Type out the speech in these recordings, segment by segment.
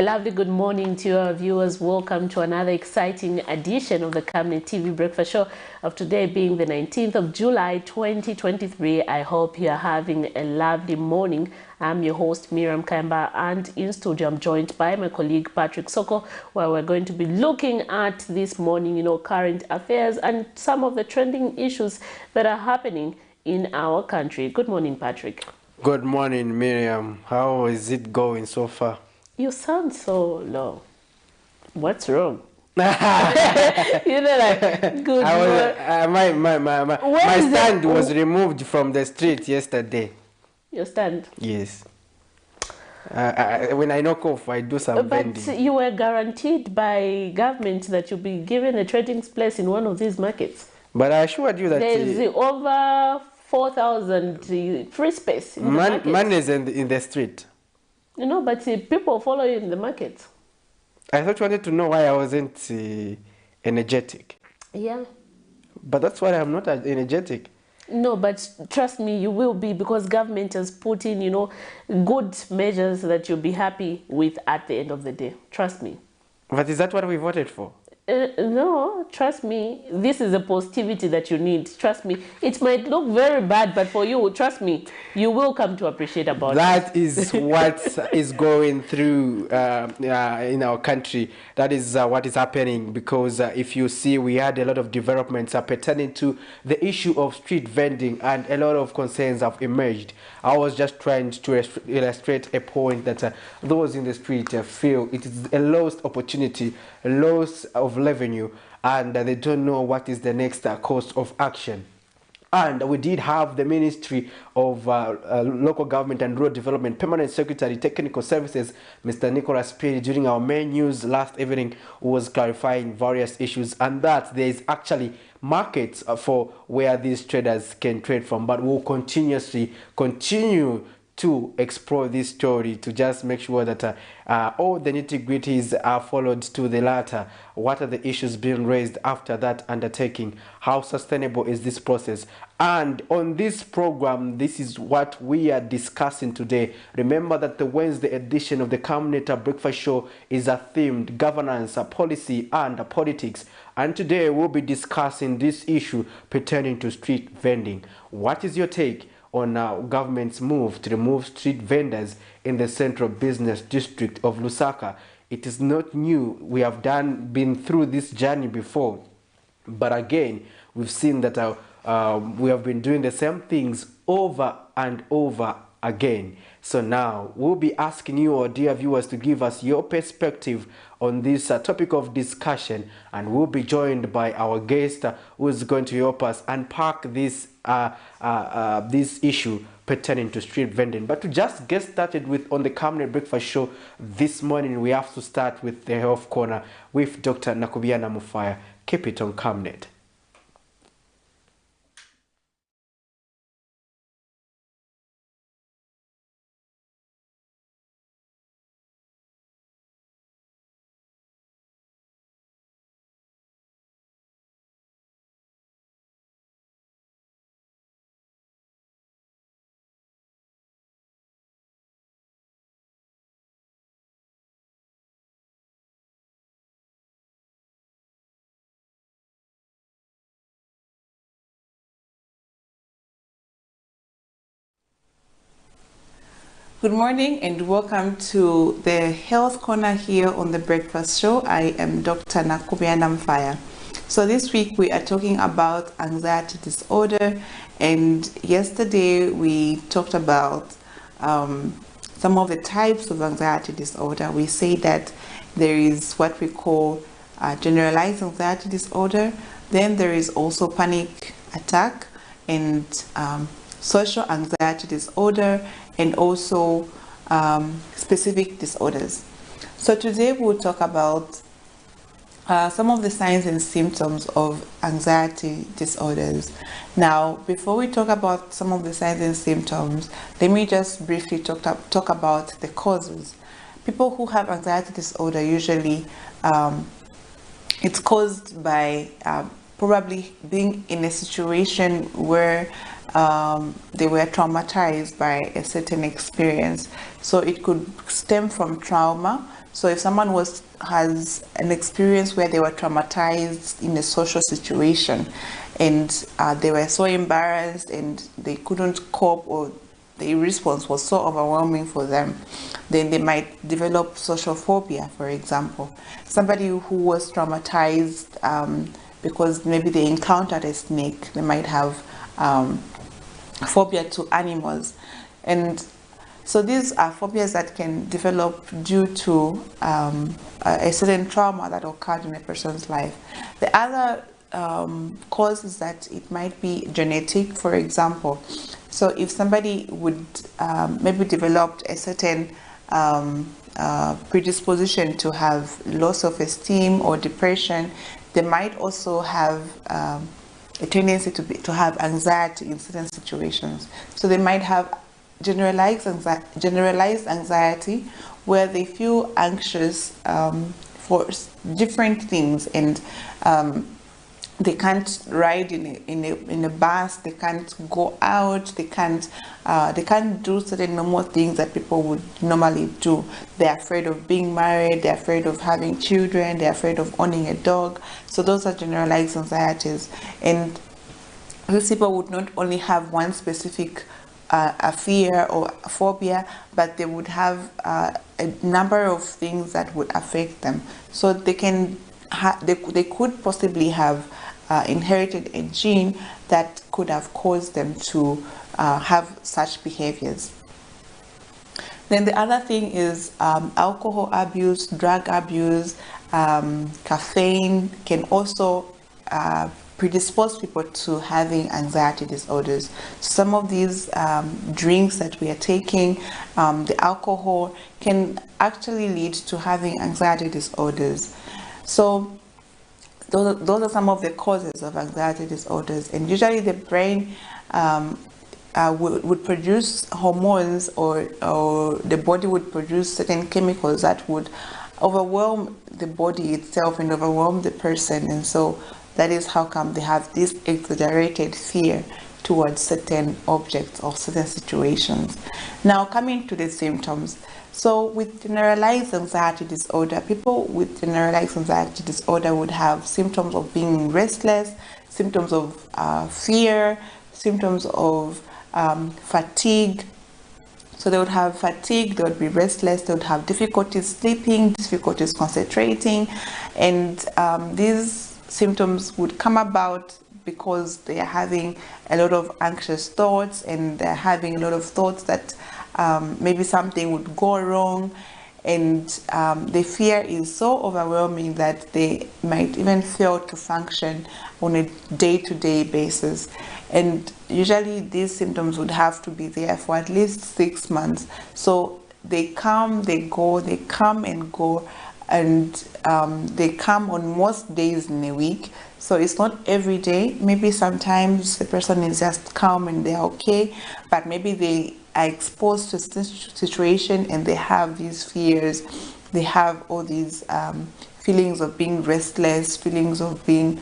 A lovely good morning to our viewers. Welcome to another exciting edition of the Camnet TV Breakfast Show of today being the 19th of July 2023. I hope you are having a lovely morning. I'm your host Miriam Kamba, and in studio I'm joined by my colleague Patrick Soko, where we're going to be looking at this morning, current affairs and some of the trending issues that are happening in our country. Good morning, Patrick. Good morning, Miriam. How is it going so far? You sound so low. What's wrong? Like good. My stand was removed from the street yesterday. Your stand? Yes. When I knock off, I do some bending. But you were guaranteed by government that you'll be given a trading place in one of these markets. But I assured you that there's over 4,000 free space in the market. Man is in the street. But people follow you in the market. I thought you wanted to know why I wasn't energetic. Yeah. But that's why I'm not energetic. No, but trust me, you will be, because government has put in, good measures that you'll be happy with at the end of the day. Trust me. But is that what we voted for? No, trust me. This is the positivity that you need. Trust me. It might look very bad, but for you, trust me, you will come to appreciate about that. That is what is going through in our country. That is what is happening, because if you see, we had a lot of developments pertaining to the issue of street vending, and a lot of concerns have emerged. I was just trying to illustrate a point that those in the street feel it is a lost opportunity, a loss of revenue, and they don't know what is the next course of action. And we did have the Ministry of Local Government and Rural Development Permanent Secretary Technical Services, Mr. Nicholas Perry, during our main news last evening, was clarifying various issues, and that there is actually markets for where these traders can trade from. But we'll continue to explore this story to just make sure that all the nitty-gritties are followed to the latter. What are the issues being raised after that undertaking? How sustainable is this process? And on this program, this is what we are discussing today. Remember that the Wednesday edition of the Camnet Breakfast Show is themed governance, policy, and politics. And today we'll be discussing this issue pertaining to street vending. What is your take on government's move to remove street vendors in the central business district of Lusaka? It is not new. We have been through this journey before, but again, we've seen that we have been doing the same things over and over again. So now we'll be asking you, our dear viewers, to give us your perspective on this topic of discussion, and we'll be joined by our guest who is going to help us unpack this issue pertaining to street vending. But to just get started with on the Camnet Breakfast Show this morning, we have to start with the health corner with Dr. Nakubiana Mufaya. Keep it on Camnet. Good morning and welcome to the Health Corner here on the Breakfast Show. I am Dr. Nakubiana Mufaya. So this week we are talking about anxiety disorder, and yesterday we talked about some of the types of anxiety disorder. We say that there is what we call generalized anxiety disorder, then there is also panic attack and social anxiety disorder, and also specific disorders. So today we'll talk about some of the signs and symptoms of anxiety disorders. Now, before we talk about some of the signs and symptoms, let me just briefly talk about the causes. People who have anxiety disorder, usually it's caused by probably being in a situation where they were traumatized by a certain experience. So it could stem from trauma, So if someone has an experience where they were traumatized in a social situation, and they were so embarrassed and they couldn't cope, or the response was so overwhelming for them, then they might develop social phobia, for example. Somebody who was traumatized because maybe they encountered a snake, they might have phobia to animals. And so these are phobias that can develop due to a certain trauma that occurred in a person's life. The other cause is that it might be genetic, for example. So if somebody would maybe developed a certain predisposition to have low self-esteem or depression, they might also have a tendency to have anxiety in certain situations. So they might have generalized anxiety, where they feel anxious for different things, and they can't ride in a bus, they can't go out, they can't do certain normal things that people would normally do. They're afraid of being married, they're afraid of having children, they're afraid of owning a dog. So those are generalized anxieties, and these people would not only have one specific a fear or a phobia, but they would have a number of things that would affect them. So they could possibly have inherited a gene that could have caused them to have such behaviors. Then the other thing is alcohol abuse, drug abuse, caffeine can also predispose people to having anxiety disorders. Some of these drinks that we are taking, the alcohol, can actually lead to having anxiety disorders. So those are some of the causes of anxiety disorders, and usually the brain would produce hormones, or the body would produce certain chemicals that would overwhelm the body itself and overwhelm the person, and so that is how come they have this exaggerated fear towards certain objects or certain situations. Now, coming to the symptoms. So with generalized anxiety disorder, people with generalized anxiety disorder would have symptoms of being restless, symptoms of fear, symptoms of fatigue. So they would have fatigue, they would be restless, they would have difficulties sleeping, difficulties concentrating, and these symptoms would come about because they are having a lot of anxious thoughts, and they're having a lot of thoughts that maybe something would go wrong, and the fear is so overwhelming that they might even fail to function on a day-to-day basis. And usually these symptoms would have to be there for at least 6 months. So they come, they go, they come and go, and they come on most days in a week. So it's not every day. Maybe sometimes the person is just calm and they're okay, but maybe they are exposed to a situation and they have these fears. They have all these feelings of being restless, feelings of being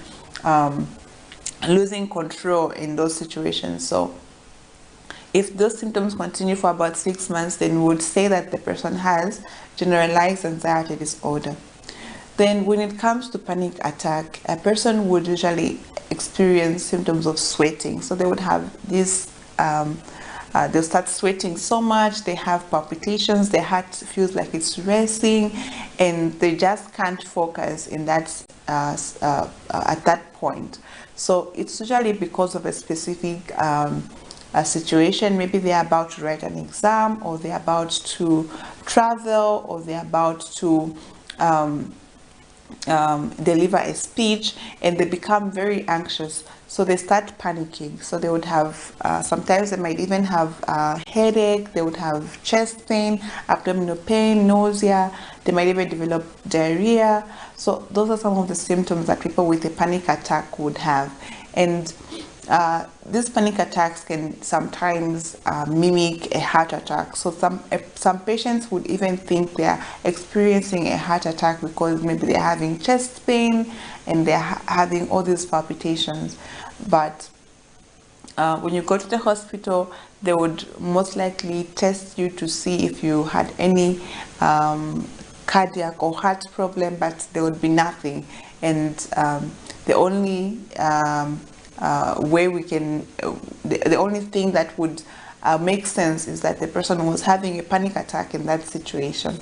losing control in those situations. So if those symptoms continue for about 6 months, then we would say that the person has generalized anxiety disorder. Then when it comes to panic attack, a person would usually experience symptoms of sweating. So they would have this, they'll start sweating so much, they have palpitations, their heart feels like it's racing, and they just can't focus in that at that point. So it's usually because of a specific a situation. Maybe they're about to write an exam, or they're about to travel, or they're about to deliver a speech, and they become very anxious, so they start panicking. So they would have sometimes they might even have headache, they would have chest pain, abdominal pain, nausea, they might even develop diarrhea. So those are some of the symptoms that people with a panic attack would have. And these panic attacks can sometimes mimic a heart attack. So some patients would even think they are experiencing a heart attack because maybe they're having chest pain and they're having all these palpitations. But when you go to the hospital, they would most likely test you to see if you had any cardiac or heart problem, but there would be nothing. And the only way we can, the only thing that would make sense is that the person was having a panic attack in that situation.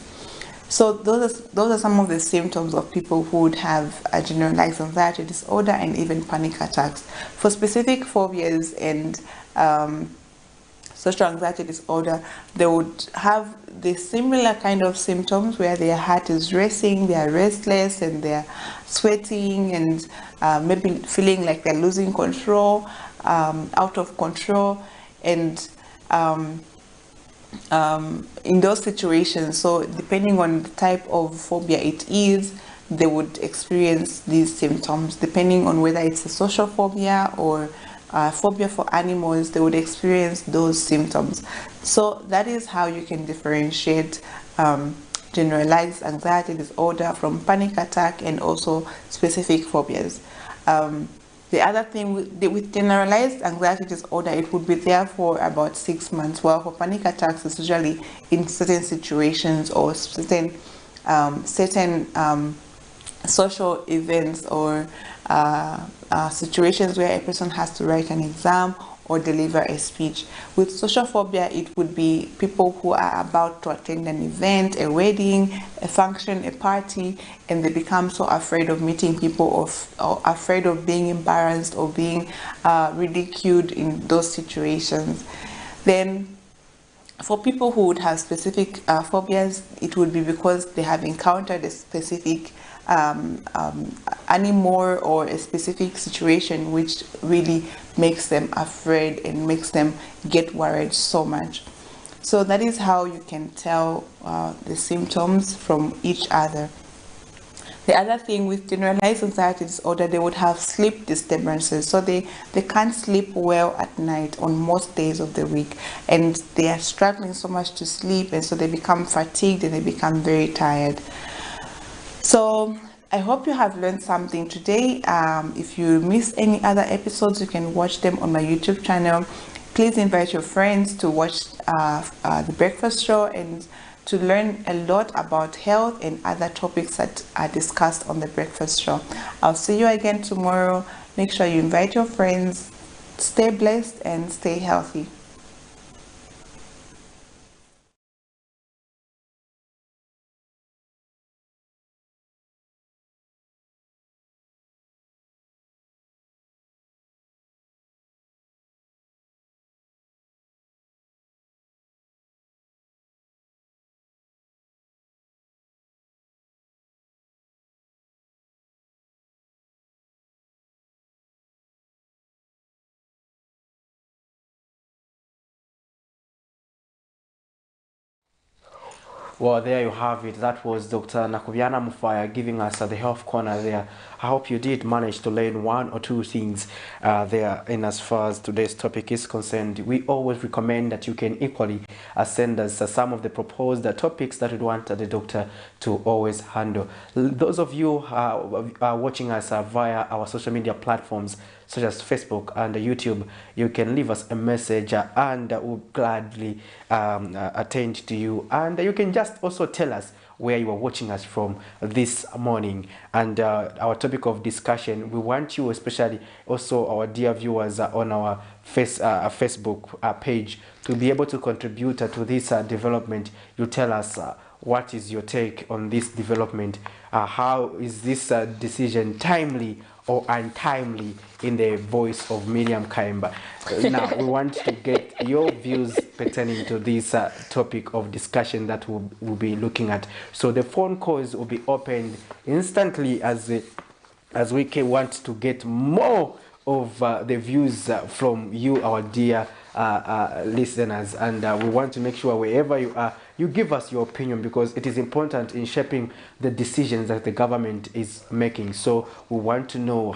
So those are some of the symptoms of people who would have a generalized anxiety disorder and even panic attacks. For specific phobias and social anxiety disorder, they would have the similar kind of symptoms where their heart is racing, they are restless, and they're sweating, and maybe feeling like they're losing control, out of control, and in those situations, so depending on the type of phobia it is, they would experience these symptoms. Depending on whether it's a social phobia or phobia for animals, they would experience those symptoms. So that is how you can differentiate generalized anxiety disorder from panic attack and also specific phobias. The other thing with generalized anxiety disorder, it would be there for about 6 months, while for panic attacks, it's usually in certain situations or certain social events or situations where a person has to write an exam or deliver a speech. With social phobia, it would be people who are about to attend an event, a wedding, a function, a party, and they become so afraid of meeting people or afraid of being embarrassed or being ridiculed in those situations. Then for people who would have specific phobias, it would be because they have encountered a specific animal or a specific situation which really makes them afraid and makes them get worried so much. So that is how you can tell the symptoms from each other. The other thing with generalized anxiety disorder, they would have sleep disturbances. So they can't sleep well at night on most days of the week, and they are struggling so much to sleep, and so they become fatigued and they become very tired. So I hope you have learned something today. If you missed any other episodes, you can watch them on my YouTube channel. Please invite your friends to watch The Breakfast Show and to learn a lot about health and other topics that are discussed on The Breakfast Show. I'll see you again tomorrow. Make sure you invite your friends. Stay blessed and stay healthy. Well, there you have it. That was Dr. Nakubiana Mufaya giving us the health corner there. I hope you did manage to learn one or two things there. And as far as today's topic is concerned, we always recommend that you can equally send us some of the proposed topics that we want the doctor to always handle. Those of you are watching us via our social media platforms, such as Facebook and YouTube, you can leave us a message and we'll gladly attend to you. And you can just also tell us where you are watching us from this morning. And our topic of discussion, we want you, especially also our dear viewers on our Facebook page, to be able to contribute to this development. You tell us what is your take on this development. How is this decision timely or untimely, in the voice of Miriam Kaimba. Now, we want to get your views pertaining to this topic of discussion that we'll be looking at. So the phone calls will be opened instantly as we want to get more of the views from you, our dear listeners, and we want to make sure wherever you are, you give us your opinion, because it is important in shaping the decisions that the government is making. So we want to know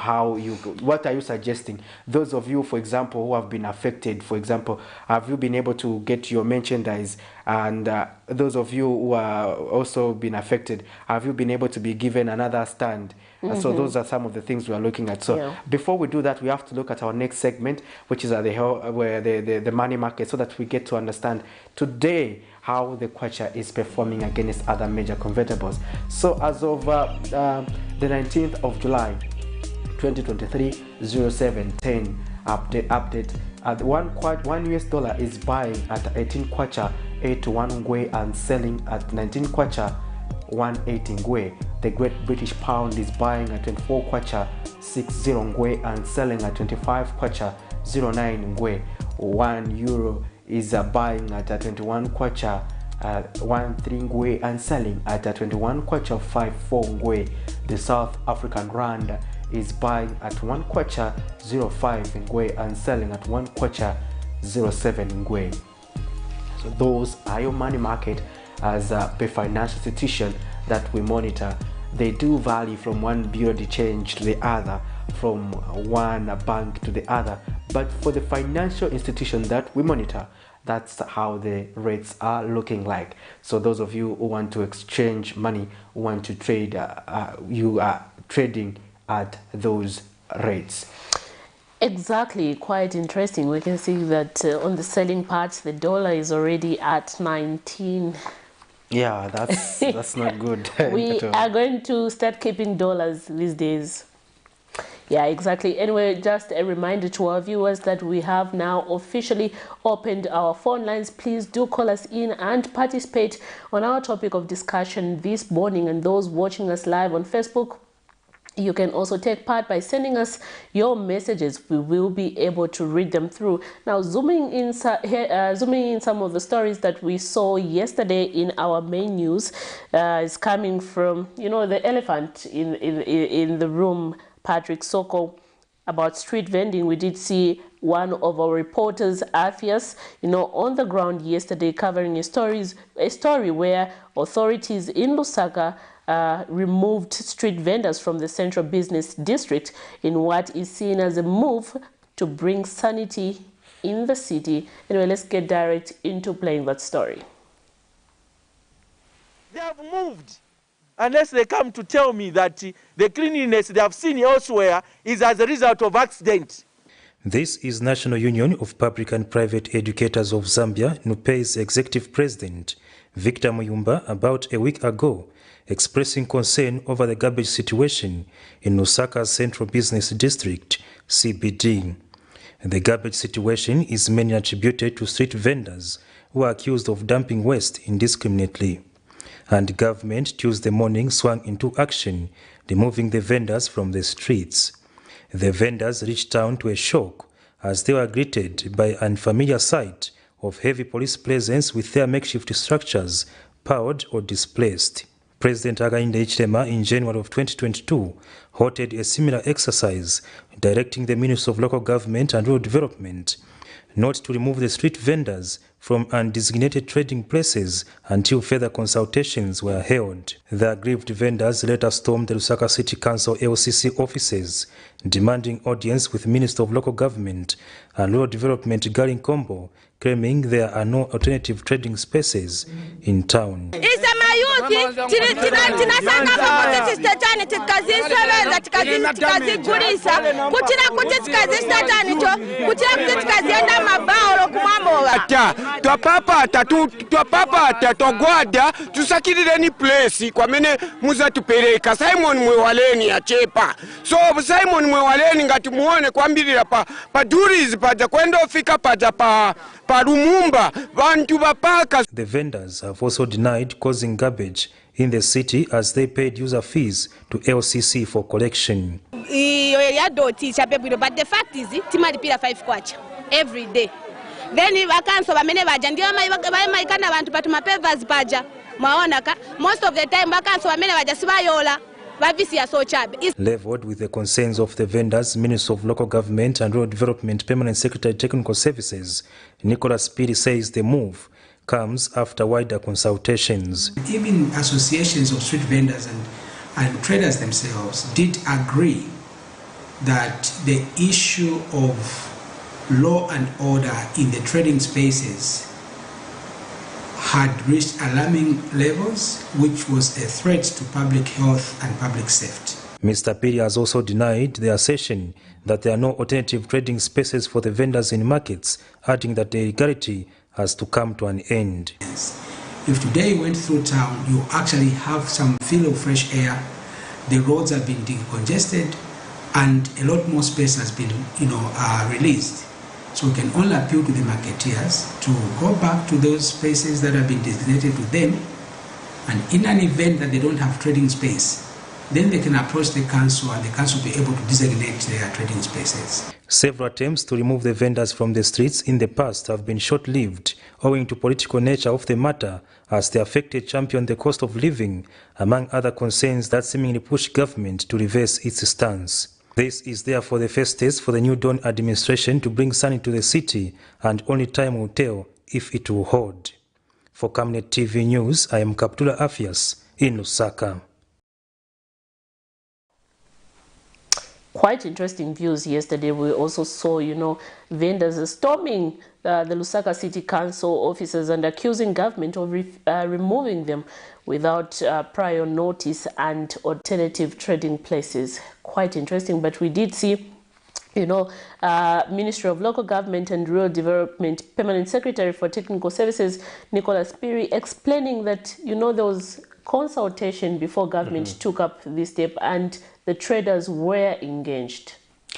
what are you suggesting? Those of you, for example, who have been affected, for example, have you been able to get your merchandise? And those of you who are also been affected, have you been able to be given another stand? So those are some of the things we are looking at. So before we do that, we have to look at our next segment, which is the money market, so that we get to understand today how the kwacha is performing against other major convertibles. So as of the 19th of July 2023, 0710 update. One US dollar is buying at 18 kwacha 81 ngwe and selling at 19 kwacha 180 ngwe. The Great British Pound is buying at 24 kwacha 60 ngwe and selling at 25 kwacha 09 ngwe. 1 euro is buying at 21 kwacha 13 ngwe and selling at 21 kwacha 54 ngwe. The South African rand is buying at 1 kwacha 05 ngwe and selling at 1 kwacha 07 ngwe. So those are your money market as per financial institution that we monitor. They do vary from one bureau de change to the other, from one bank to the other, but for the financial institution that we monitor, that's how the rates are looking like. So those of you who want to exchange money, who want to trade, you are trading at those rates. Exactly, quite interesting. We can see that on the selling part, the dollar is already at 19. Yeah, that's not good. We are going to start keeping dollars these days. Yeah, exactly. Anyway, just a reminder to our viewers that we have now officially opened our phone lines. Please do call us in and participate on our topic of discussion this morning. And those watching us live on Facebook, you can also take part by sending us your messages. We will be able to read them through. Now, zooming in some of the stories that we saw yesterday in our main news is coming from, the elephant in the room, Patrick Soko, about street vending. We did see one of our reporters, Afias, on the ground yesterday, covering a story where authorities in Lusaka removed street vendors from the central business district in what is seen as a move to bring sanity in the city. Anyway, let's get direct into playing that story. They have moved unless they come to tell me that the cleanliness they have seen elsewhere is as a result of accident. This is National Union of Public and Private Educators of Zambia, NUPE's executive president, Victor Muyumba, about a week ago, expressing concern over the garbage situation in Lusaka's Central Business District, CBD. The garbage situation is mainly attributed to street vendors who are accused of dumping waste indiscriminately. And government Tuesday morning swung into action, removing the vendors from the streets. The vendors reached town to a shock as they were greeted by an unfamiliar sight of heavy police presence with their makeshift structures powered or displaced. President Hakainde Hichilema in January of 2022 halted a similar exercise, directing the Ministry of Local Government and Rural Development not to remove the street vendors from undesignated trading places until further consultations were held. The aggrieved vendors later stormed the Lusaka City Council LCC offices, demanding audience with Minister of Local Government and Rural Development Gary Nkombo, claiming there are no alternative trading spaces in town. twapapata togwada tusakirire ni place kwa mene muza tupereka Simon Mwewaleni achepa so Simon Mwewaleni ngati muone kwambirira pa duris paja kwenda ofika paja pa Lumumba bantu bapaka. The vendors have also denied causing garbage in the city as they paid user fees to LCC for collection. But the fact is, timalipira 5 kwacha every day. Then if I can't so many baja ndio mai kana bantu patu mapevers baja maona ka most of the time bakanso bamene baja sibayola babisi so chabe. Leveled with the concerns of the vendors, Minister of Local Government and Rural Development Permanent Secretary Technical Services Nicholas Piri says the move comes after wider consultations. Even associations of street vendors and traders themselves did agree that the issue of law and order in the trading spaces had reached alarming levels, which was a threat to public health and public safety. Mr. Piri has also denied the assertion that there are no alternative trading spaces for the vendors in markets, adding that the illegality has to come to an end. If today you went through town, you actually have some feel of fresh air. The roads have been decongested, and a lot more space has been, released. So we can only appeal to the marketeers to go back to those spaces that have been designated to them, and in an event that they don't have trading space, then they can approach the council, and the council will be able to designate their trading spaces. Several attempts to remove the vendors from the streets in the past have been short-lived, owing to political nature of the matter, as the affected champion the cost of living, among other concerns that seemingly push government to reverse its stance. This is therefore the first test for the New Dawn administration to bring sanity to the city, and only time will tell if it will hold. For Camnet TV News, I am Kaptula Afias in Lusaka. Quite interesting views yesterday. We also saw, vendors storming the Lusaka City Council offices and accusing government of removing them without prior notice and alternative trading places. Quite interesting, but we did see Ministry of Local Government and Rural Development Permanent Secretary for Technical Services, Nicholas Piri, explaining that, there was consultation before government took up this step and the traders were engaged.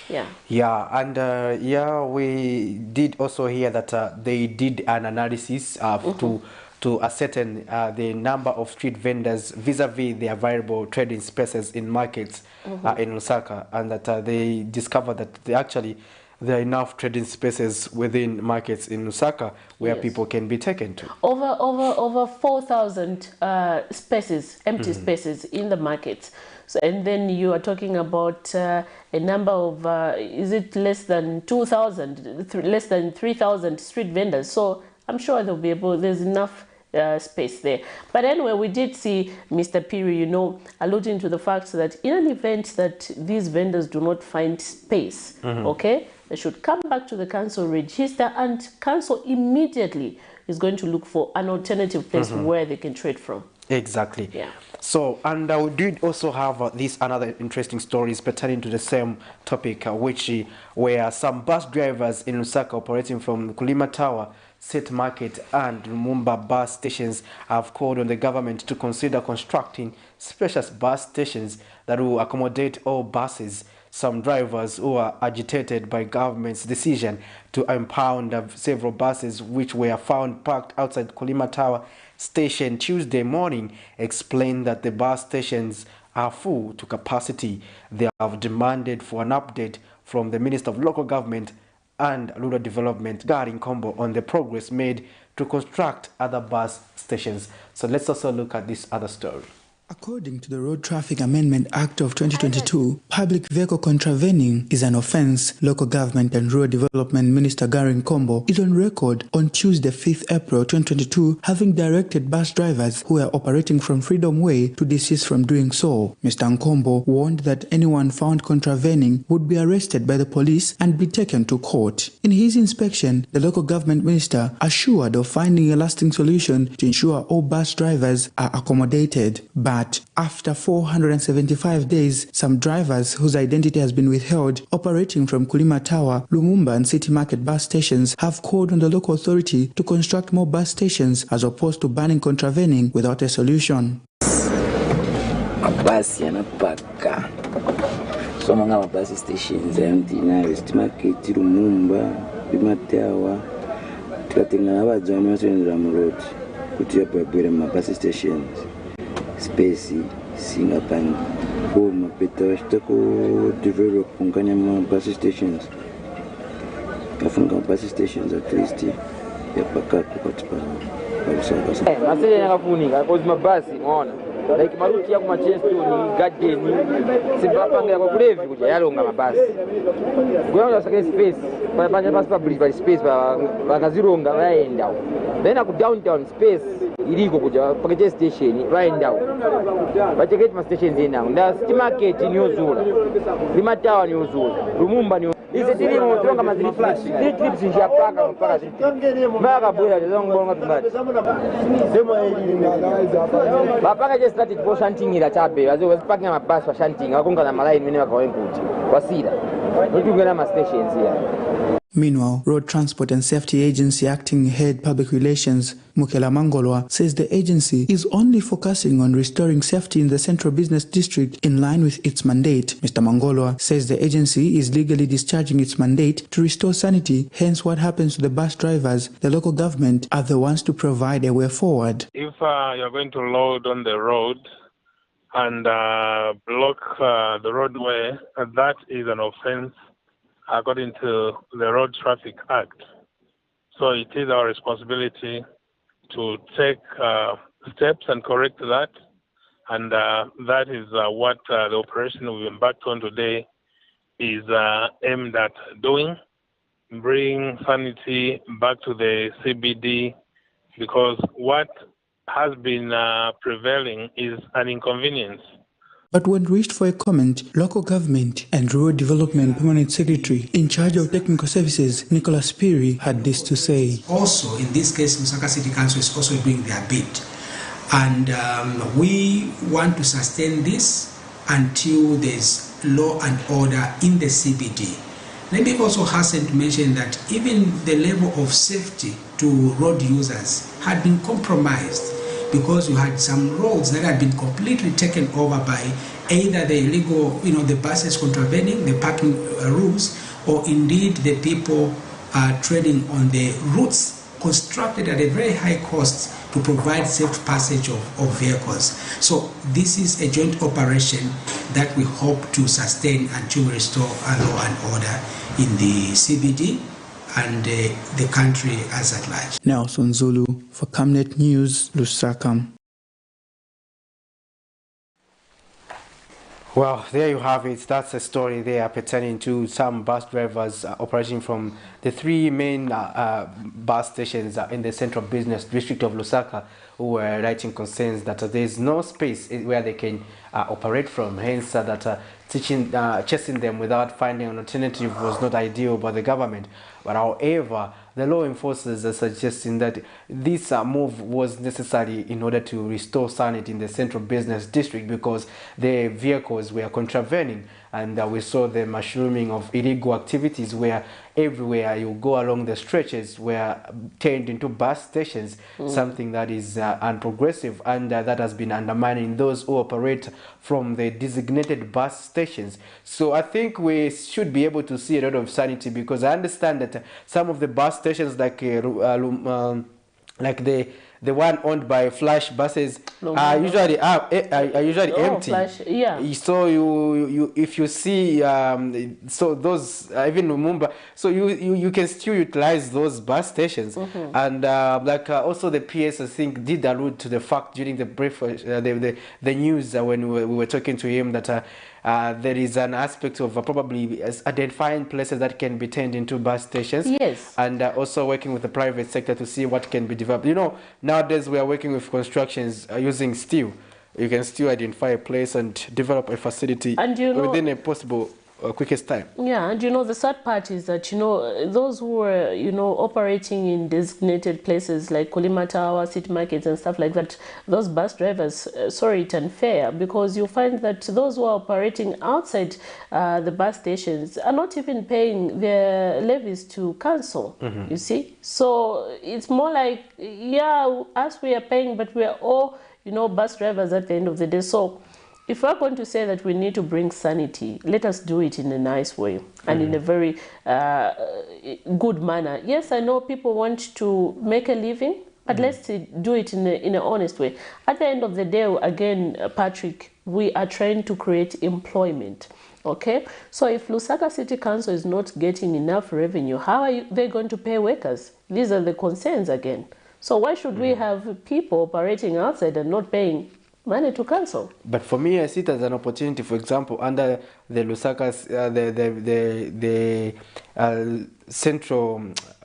And we did also hear that they did an analysis to ascertain the number of street vendors vis-a-vis the available trading spaces in markets in Lusaka, and that they discovered that there are enough trading spaces within markets in Lusaka where people can be taken to. Over 4,000 spaces, empty spaces in the markets. So, and then you are talking about a number of, is it less than 2,000, less than 3,000 street vendors. So I'm sure they'll be able, there's enough space there. But anyway, we did see Mr. Piri, alluding to the fact that in an event that these vendors do not find space, okay, they should come back to the council, register, and council immediately is going to look for an alternative place where they can trade from. Exactly. So, and we did also have these another interesting stories pertaining to the same topic, which were some bus drivers in Lusaka operating from Kulima Tower, Set Market and Lumumba bus stations have called on the government to consider constructing special bus stations that will accommodate all buses. Some drivers who are agitated by government's decision to impound several buses which were found parked outside Kulima Tower station Tuesday morning explained that the bus stations are full to capacity. They have demanded for an update from the Minister of Local Government and Rural Development, Gary Nkombo, on the progress made to construct other bus stations. So let's also look at this other story. According to the Road Traffic Amendment Act of 2022, public vehicle contravening is an offense. Local Government and Rural Development Minister Gary Nkombo is on record on Tuesday, 5th April 2022, having directed bus drivers who are operating from Freedom Way to desist from doing so. Mr. Nkombo warned that anyone found contravening would be arrested by the police and be taken to court. In his inspection, the local government minister assured of finding a lasting solution to ensure all bus drivers are accommodated. But after 475 days, some drivers whose identity has been withheld operating from Kulima Tower, Lumumba and City Market bus stations have called on the local authority to construct more bus stations as opposed to banning contravening without a solution. Mabasi yanapaka soma nga mabasi stations empty na City Market, Lumumba, Kulima Tower tukatenga n'abajama basenzera mu road kuti yapabwera mabasi stations space singapani ko mapeta washitako develop kunganya bus stations kafunga bus stations at least yapakatu katipa balusaka masele yakafunika cause mabasi unaona like maruti ya kuma chest ni garden sibapanga kwa kulevi kuja yalonga mabasi kwa unasaka space panya bus public space bakazironga baenda then ku downtown space iliko kuja pakeje station baenda bacheketi ma stations ina nda City Market ni uzula Kulima Tower ni uzula Lumumba ni izi tiri mu tonga ma 3 trips njia paka mpaka 3 trips mpaka bwela zongo bonga tumati bapaka je static for shanting ila chape azo wasipaka mabasi wa shanting akonga na malai mene wakawenkuti wasida ukungena ma stations here. Meanwhile, Road Transport and Safety Agency Acting Head Public Relations Mukela Mangolwa says the agency is only focusing on restoring safety in the Central Business District in line with its mandate. Mr. Mangolwa says the agency is legally discharging its mandate to restore sanity, hence what happens to the bus drivers, the local government are the ones to provide a way forward. If you're going to load on the road and block the roadway, that is an offense according to the Road Traffic Act. So it is our responsibility to take steps and correct that. And that is what the operation we've embarked on today is aimed at doing, bring sanity back to the CBD, because what has been prevailing is an inconvenience. But when reached for a comment, Local Government and Rural Development Permanent Secretary in charge of Technical Services, Nicholas Piri, had this to say. Also, in this case, Lusaka City Council is also doing their bit. And we want to sustain this until there's law and order in the CBD. Let me also hasten to mention that even the level of safety to road users had been compromised, because you had some roads that had been completely taken over by either the illegal, the buses contravening the parking rules, or indeed the people trading on the routes constructed at a very high cost to provide safe passage of vehicles. So this is a joint operation that we hope to sustain until we restore law and order in the CBD and the country as at large. Nelson Zulu for Camnet News, Lusaka. Well, there you have it. That's a story there pertaining to some bus drivers operating from the three main bus stations in the Central Business District of Lusaka, who were writing concerns that there is no space where they can operate from. Hence, that chasing them without finding an alternative was not ideal by the government. But however, the law enforcers are suggesting that this move was necessary in order to restore sanity in the Central Business District, because the vehicles were contravening, and we saw the mushrooming of illegal activities where everywhere you go along the stretches were turned into bus stations, something that is unprogressive, and that has been undermining those who operate from the designated bus stations. So I think we should be able to see a lot of sanity, because I understand that some of the bus stations like the one owned by Flash buses are usually empty. Flash, yeah. So you if you see so those even Mumbai, so you can still utilize those bus stations. And also the PS, I think, did allude to the fact during the breakfast, the news when we were talking to him, that there is an aspect of probably identifying places that can be turned into bus stations. Yes. And also working with the private sector to see what can be developed. Nowadays we are working with constructions using steel. You can still identify a place and develop a facility within a possible quickest time. Yeah, and the sad part is that, those who were, operating in designated places like Kulima Tower, city markets and stuff like that, those bus drivers, sorry, it's unfair, because you find that those who are operating outside the bus stations are not even paying their levies to council, you see? So it's more like, yeah, us we are paying, but we are all, bus drivers at the end of the day. So if we're going to say that we need to bring sanity, let us do it in a nice way and in a very good manner. Yes, I know people want to make a living, but let's do it in an honest way. At the end of the day, again, Patrick, we are trying to create employment. Okay, so if Lusaka City Council is not getting enough revenue, how are they going to pay workers? These are the concerns again. So why should we have people operating outside and not paying money to council? But for me, I see it as an opportunity. For example, under the Lusaka's central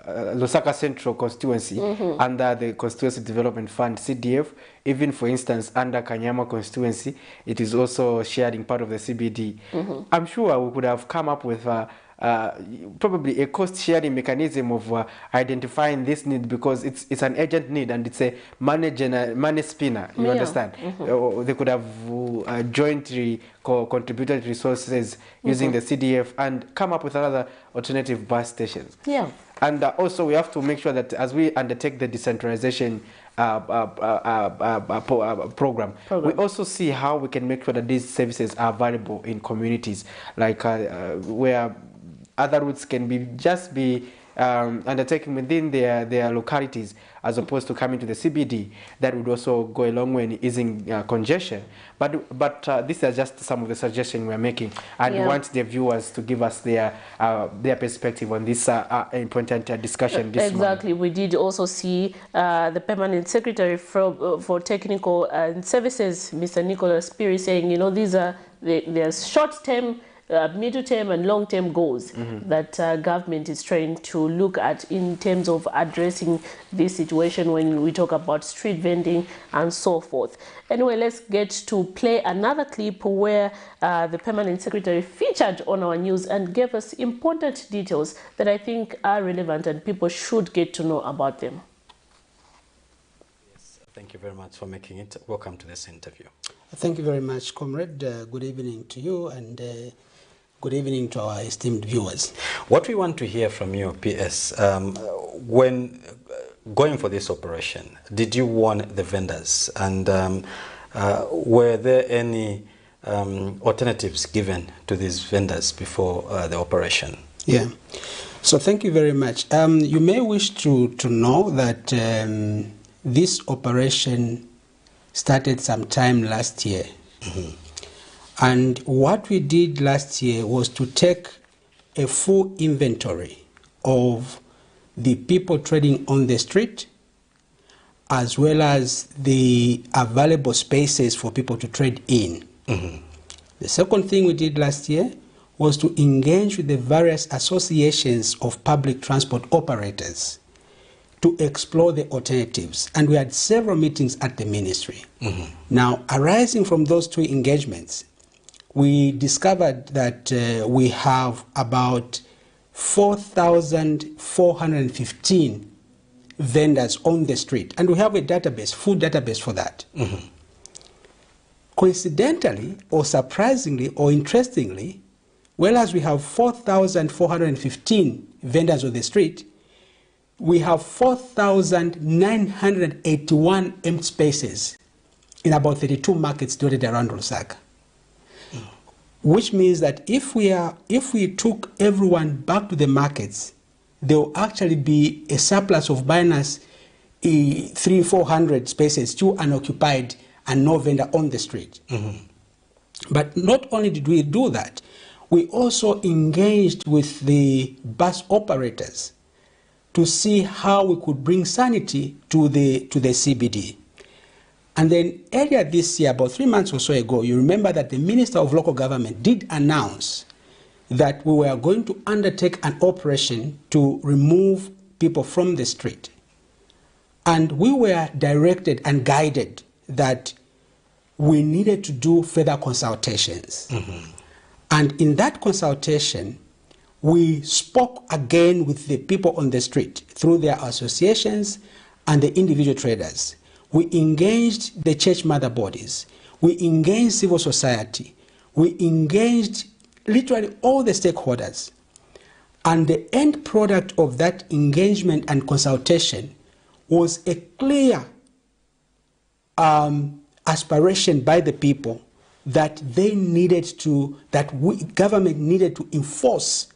Lusaka Central constituency, under the Constituency Development Fund (CDF), even for instance under Kanyama constituency, it is also sharing part of the CBD. I'm sure we could have come up with probably a cost-sharing mechanism of identifying this need, because it's an urgent need and it's a money spinner. You understand? They could have jointly contributed resources using the CDF and come up with another alternative bus stations. Yeah. And also we have to make sure that as we undertake the decentralization program, we also see how we can make sure that these services are available in communities, like where other routes can be undertaken within their localities, as opposed to coming to the CBD. That would also go a long way in easing congestion. But these are just some of the suggestions we're making, and we want the viewers to give us their perspective on this important discussion this Exactly. morning. We did also see the Permanent Secretary for Technical and Services, Mr. Nicholas Piri, saying, you know, these are there's short-term, middle-term and long-term goals that government is trying to look at in terms of addressing this situation when we talk about street vending and so forth. Anyway, let's get to play another clip where the Permanent Secretary featured on our news and gave us important details that I think are relevant and people should get to know about them. Yes, thank you very much for making it. Welcome to this interview. Thank you very much, Comrade. Good evening to you, and good evening to our esteemed viewers. What we want to hear from you, PS, when going for this operation, did you warn the vendors, and were there any alternatives given to these vendors before the operation? Yeah, so thank you very much. You may wish to know that this operation started sometime last year. And what we did last year was to take a full inventory of the people trading on the street, as well as the available spaces for people to trade in. The second thing we did last year was to engage with the various associations of public transport operators to explore the alternatives. And we had several meetings at the ministry. Now, arising from those two engagements, we discovered that we have about 4,415 vendors on the street, and we have a database, full database for that. Coincidentally, or surprisingly, or interestingly, whereas we have 4,415 vendors on the street, we have 4,981 empty spaces in about 32 markets dotted around Lusaka. Which means that if we took everyone back to the markets, there will actually be a surplus of minus 300-400 spaces, still unoccupied and no vendor on the street. But not only did we do that, we also engaged with the bus operators to see how we could bring sanity to the CBD. And then earlier this year, about 3 months or so ago, you remember that the Minister of Local Government did announce that we were going to undertake an operation to remove people from the street. And we were directed and guided that we needed to do further consultations. And in that consultation, we spoke again with the people on the street through their associations and the individual traders. We engaged the church mother bodies. We engaged civil society. We engaged literally all the stakeholders. And the end product of that engagement and consultation was a clear aspiration by the people that they needed to, government needed to enforce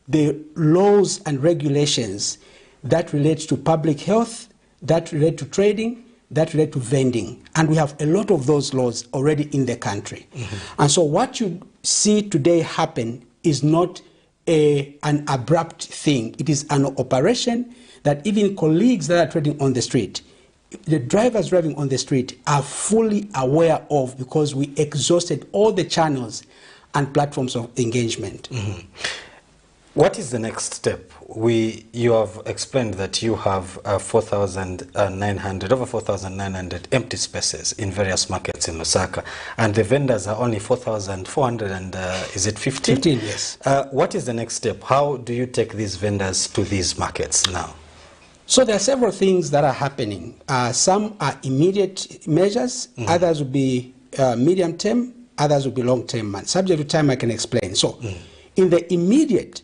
the laws and regulations that relate to public health, that relate to trading, that relate to vending. And we have a lot of those laws already in the country. And so what you see today happen is not an abrupt thing. It is an operation that even colleagues that are trading on the street, the drivers driving on the street, are fully aware of, because we exhausted all the channels and platforms of engagement. What is the next step? You have explained that you have 4,900, over 4,900 empty spaces in various markets in Lusaka, and the vendors are only 4,400 and is it 15? 15, yes. What is the next step? How do you take these vendors to these markets now? So there are several things that are happening. Some are immediate measures, others will be medium term, others will be long term. Subject to time, I can explain. So in the immediate,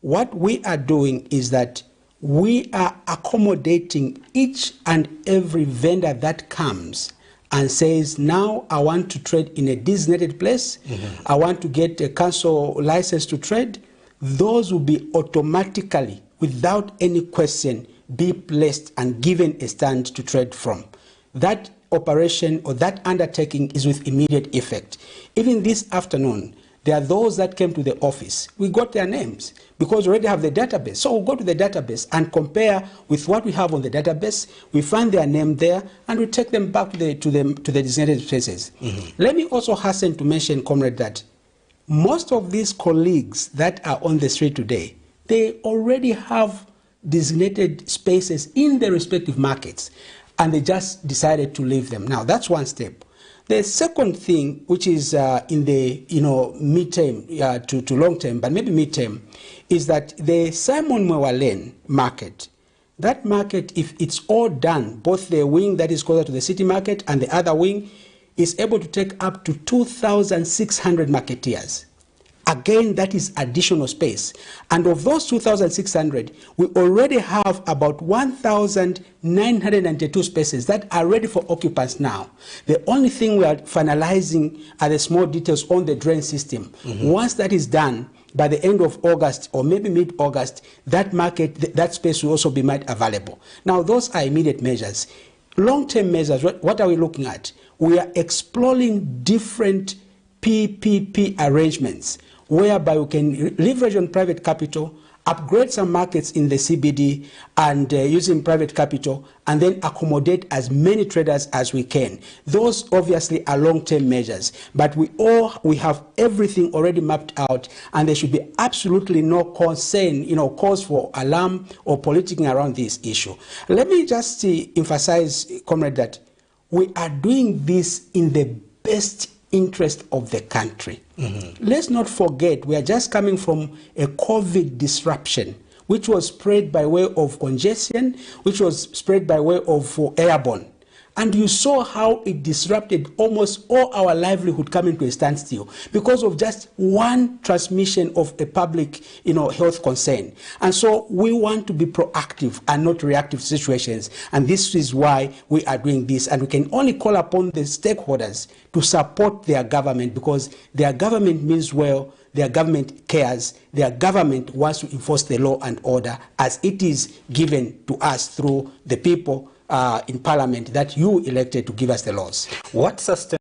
what we are doing is that we are accommodating each and every vendor that comes and says, now I want to trade in a designated place, I want to get a council license to trade. Those will be automatically, without any question, be placed and given a stand to trade from. That operation or that undertaking is with immediate effect. Even this afternoon, there are those that came to the office. We got their names because we already have the database. So we'll go to the database and compare with what we have on the database. We find their name there and we take them back to the designated places. Let me also hasten to mention, comrade, that most of these colleagues that are on the street today, they already have designated spaces in their respective markets and they just decided to leave them. Now, that's one step. The second thing, which is in the mid-term to long-term, but maybe mid-term, is that the Simon Mwewalen market, that market, if it's all done, both the wing that is closer to the city market and the other wing, is able to take up to 2,600 marketeers. Again, that is additional space. And of those 2,600, we already have about 1,992 spaces that are ready for occupants now. The only thing we are finalizing are the small details on the drain system. Once that is done, by the end of August or maybe mid-August, that market, that space will also be made available. Now, those are immediate measures. Long-term measures, what are we looking at? We are exploring different PPP arrangements whereby we can leverage on private capital, upgrade some markets in the CBD and using private capital, and then accommodate as many traders as we can. Those obviously are long-term measures, but we have everything already mapped out, and there should be absolutely no concern, cause for alarm or politicking around this issue. Let me just emphasize, comrade, that we are doing this in the best interest of the country. Let's not forget, we are just coming from a COVID disruption, which was spread by way of congestion, which was spread by way of airborne. And you saw how it disrupted almost all our livelihood coming to a standstill because of just one transmission of a public, health concern. And so we want to be proactive and not reactive situations. And this is why we are doing this. And we can only call upon the stakeholders to support their government, because their government means well, their government cares, their government wants to enforce the law and order as it is given to us through the people in Parliament that you elected to give us the laws. What sustain?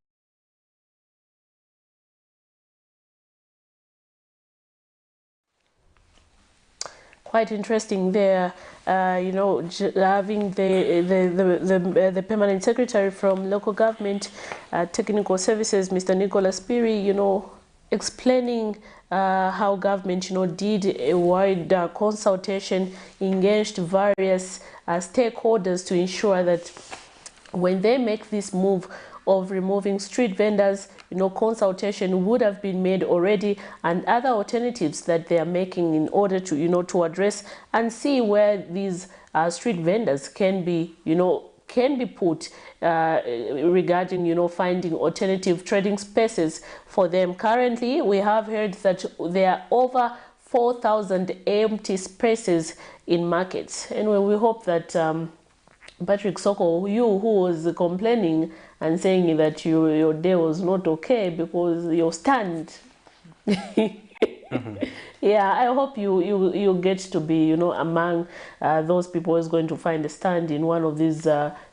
Quite interesting there, having the permanent secretary from local government technical services, Mr. Nicholas Piri, explaining how government, did a wide consultation, engaged various stakeholders to ensure that when they make this move of removing street vendors, consultation would have been made already, and other alternatives that they are making in order to, to address and see where these street vendors can be, can be put regarding, finding alternative trading spaces for them. Currently, we have heard that there are over 4,000 empty spaces in markets. Anyway, we hope that Patrick Soko, you who was complaining and saying that your day was not okay because your stand. Yeah, I hope you get to be, among those people who's going to find a stand in one of these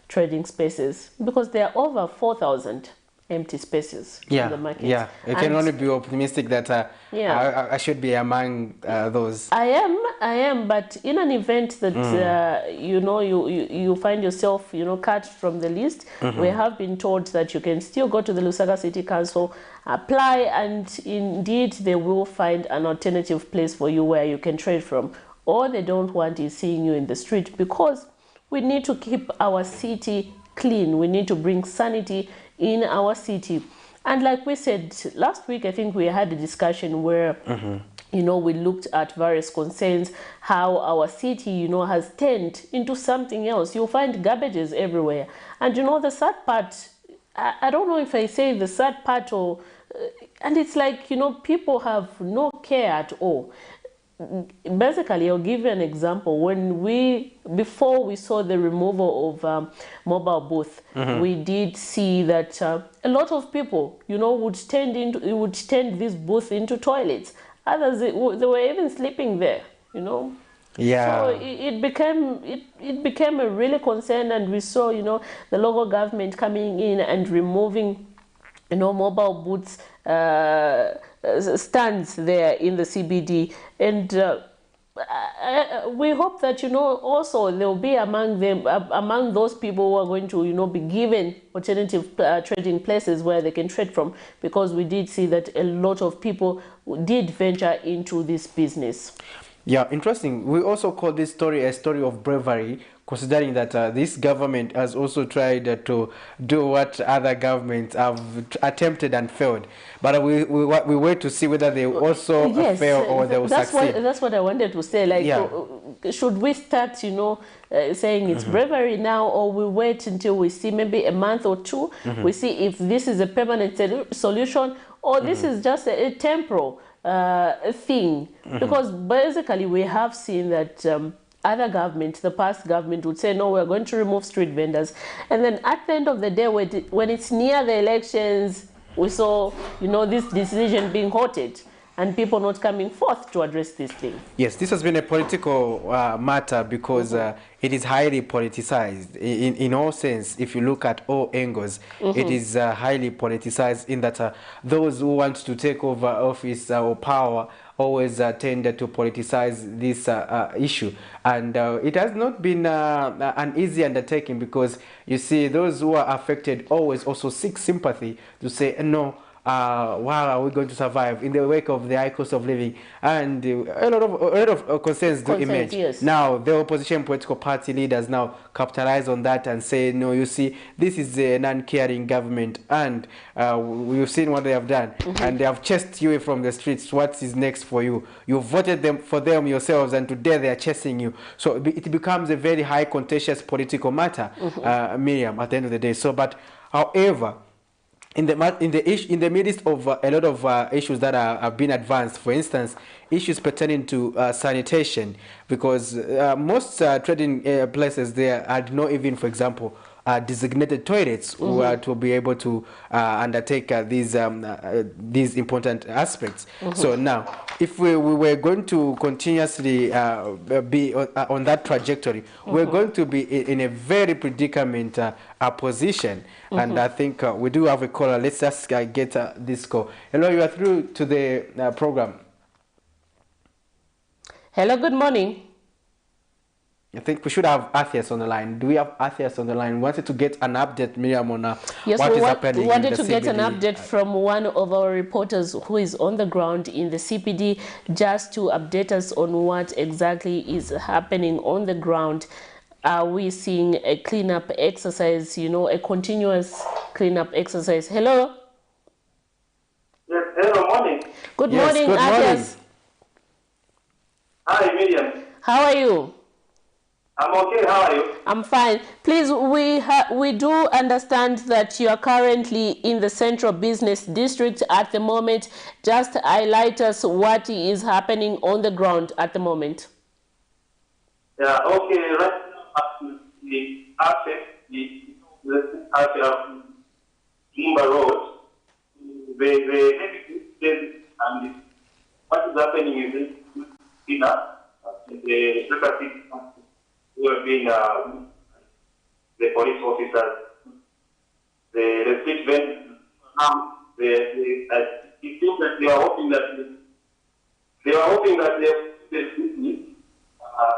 trading spaces, because there are over 4,000 empty spaces in the market. Yeah, I can only be optimistic that I should be among those. I am, but in an event that you know you find yourself cut from the list, we have been told that you can still go to the Lusaka City Council, apply, and indeed they will find an alternative place for you where you can trade from. All they don't want is seeing you in the street, because we need to keep our city clean. We need to bring sanity in our city. And like we said last week, I think we had a discussion where we looked at various concerns, how our city has turned into something else. You'll find garbages everywhere. And the sad part, I don't know if I say the sad part or and it's like people have no care at all. Basically, I'll give you an example. Before we saw the removal of mobile booth, we did see that a lot of people, would turn this booth into toilets. Others, they were even sleeping there, Yeah. So it became a really concern, and we saw, the local government coming in and removing, mobile booths stands there in the CBD, and we hope that also there will be among those people who are going to be given alternative trading places where they can trade from, because we did see that a lot of people did venture into this business. Yeah, interesting. We also call this story a story of bravery, considering that this government has also tried to do what other governments have attempted and failed. But we wait to see whether they also fail or they will succeed. That's what I wanted to say. Like, should we start, saying it's bravery now, or we wait until we see maybe a month or two, we see if this is a permanent solution, or this is just a temporal thing? Because basically we have seen that other governments, the past government, would say, no, we're going to remove street vendors. And then at the end of the day, when it's near the elections, we saw, this decision being halted and people not coming forth to address this thing. Yes, this has been a political matter, because it is highly politicized. In all sense, if you look at all angles, it is highly politicized, in that those who want to take over office or power always tend to politicize this issue. And it has not been an easy undertaking, because you see those who are affected always also seek sympathy to say, no, how are we going to survive in the wake of the high cost of living? And a lot of concerns do emerge. Yes. Now, the opposition political party leaders now capitalize on that and say, no, you see, this is a non-caring government, and we've seen what they have done, and they have chased you away from the streets. What is next for you? You voted for them yourselves, and today they are chasing you. So it becomes a very high contentious political matter, Miriam, at the end of the day. So, but however, in the midst of a lot of issues that have been advanced, for instance, issues pertaining to sanitation, because most trading places there had not even, for example, designated toilets to be able to undertake these important aspects. So now, if we were going to continuously be on that trajectory, we're going to be in a very predicament position. And I think we do have a caller. Let's just get this call. Hello, you are through to the program. Hello, good morning. I think we should have Athias on the line. Do we have Athias on the line? We wanted to get an update, Miriam, on what is happening. We wanted to get an update from one of our reporters who is on the ground in the CPD, just to update us on what exactly is happening on the ground. Are we seeing a cleanup exercise, a continuous cleanup exercise? Hello? Yes, hello, morning. Good morning, Athias. Hi, Miriam. How are you? I'm okay, how are you? I'm fine. Please, we do understand that you are currently in the Central Business District at the moment. Just highlight us what is happening on the ground at the moment. Yeah, okay, right now, the access, Timber Road, and what is happening is the property who have been the police officers, the street vendors it seems that they are hoping that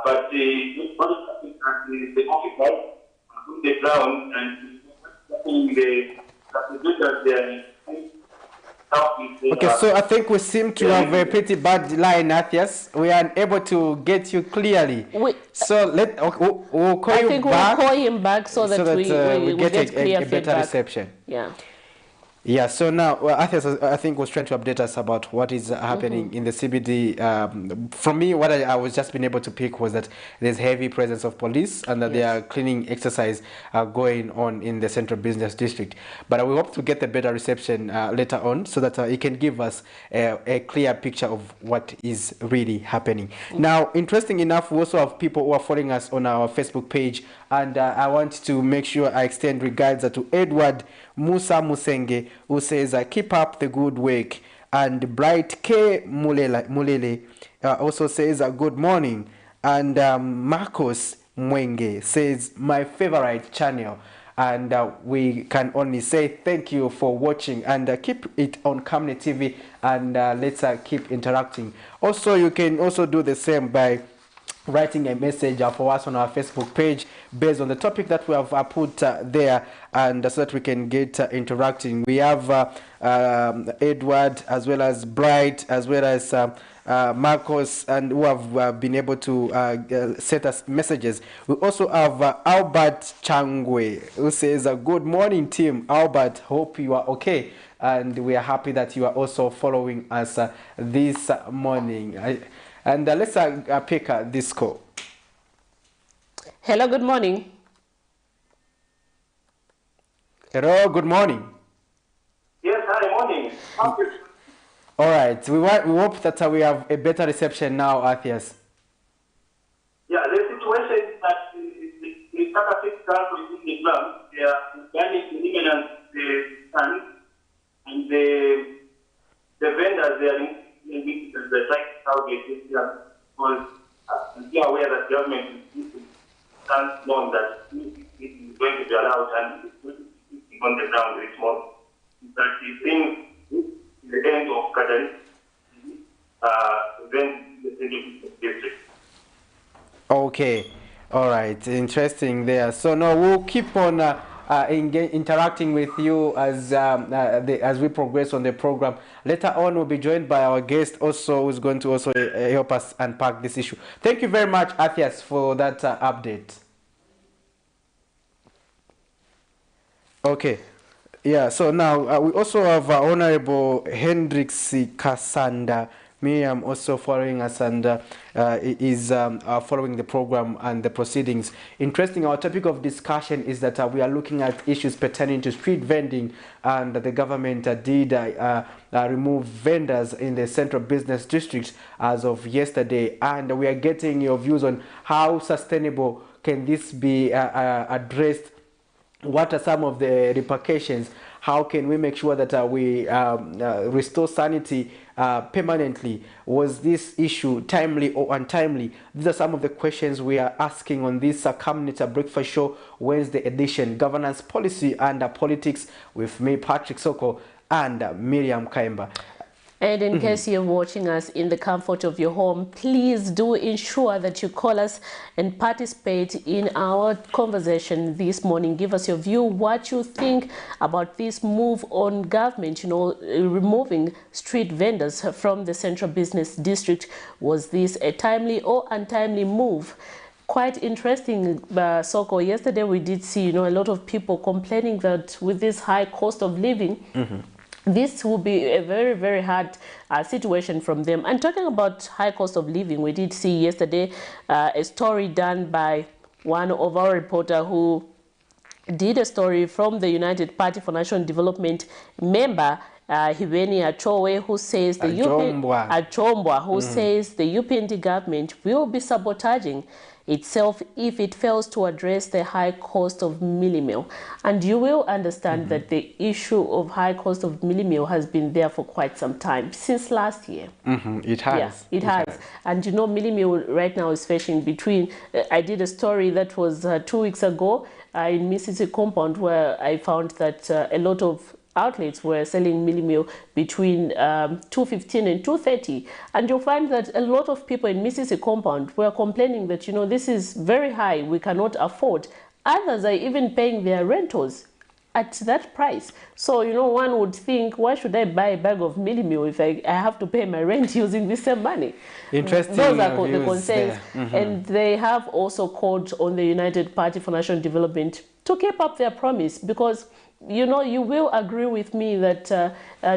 but the officers on the ground and Okay, so I think we seem to have a pretty bad line, Athias. We are unable to get you clearly. So we'll call I you think back. we'll call him back so that we get clear a better feedback. reception. Yeah. Yeah, so now Athias, I think, was trying to update us about what is happening in the CBD. From me, what I was just been able to pick was that there's heavy presence of police and that there are cleaning exercise going on in the Central Business District. But we hope to get a better reception later on so that it can give us a clear picture of what is really happening. Now, interesting enough, we also have people who are following us on our Facebook page, and I want to make sure I extend regards to Edward Musa Musenge, who says, keep up the good work. And Bright K. Mulele also says, good morning. And Marcos Mwenge says, my favorite channel. And we can only say thank you for watching, and keep it on Camnet TV, and let's keep interacting. Also, you can also do the same by writing a message for us on our Facebook page based on the topic that we have put there, and so that we can get interacting. We have Edward, as well as Bright, as well as Marcos, and who have been able to send us messages. We also have Albert Changwe, who says, good morning team. Albert, hope you are okay, and we are happy that you are also following us this morning. And let's pick this call. Hello, good morning. Hello, good morning. Yes, hi, morning. All right, we hope that we have a better reception now, Athias. Yeah, the situation is that the South Council is in the ground. They are banning the imminent stand, and the vendors, they are in the tax target this year, because we are aware that government is stands on that it is going to be allowed, and it's going to be on the ground this month. That is in the end of Qatar, then the district. Okay, all right, interesting there. So now we'll keep on interacting with you as we progress on the program. Later on, we'll be joined by our guest also, who's going to also help us unpack this issue. Thank you very much, Athias, for that update. Okay. Yeah, so now we also have Honorable Hendrix Kasanda Miriam also following us, and is following the program and the proceedings. Interesting, our topic of discussion is that we are looking at issues pertaining to street vending, and the government did remove vendors in the Central Business District as of yesterday, and we are getting your views on how sustainable can this be addressed. What are some of the repercussions? How can we make sure that we restore sanity permanently? Was this issue timely or untimely? These are some of the questions we are asking on this Camnet Breakfast Show Wednesday edition, Governance, Policy and Politics, with me, Patrick Soko, and Miriam Kaimba. And in case you're watching us in the comfort of your home, please do ensure that you call us and participate in our conversation this morning. Give us your view, what you think about this move on government, removing street vendors from the Central Business District. Was this a timely or untimely move? Quite interesting, Soko. Yesterday we did see, a lot of people complaining that with this high cost of living, this will be a very, very hard situation from them. And talking about high cost of living, we did see yesterday a story done by one of our reporter who did a story from the United Party for National Development member, Hiveni Achowe, who says the UPND government will be sabotaging itself if it fails to address the high cost of mealie meal. And you will understand that the issue of high cost of mealie meal has been there for quite some time, since last year. It has. Yeah, it has. And mealie meal right now is fetching between, I did a story that was 2 weeks ago in Mississippi compound, where I found that a lot of outlets were selling mealie meal between 2.15 and 2.30, and you'll find that a lot of people in Mississippi compound were complaining that, you know, this is very high, we cannot afford. Others are even paying their rentals at that price. So, you know, one would think, why should I buy a bag of mealie meal if I have to pay my rent using the same money? Interesting. Those are the concerns. And they have also called on the United Party for National Development to keep up their promise, because, you know, you will agree with me that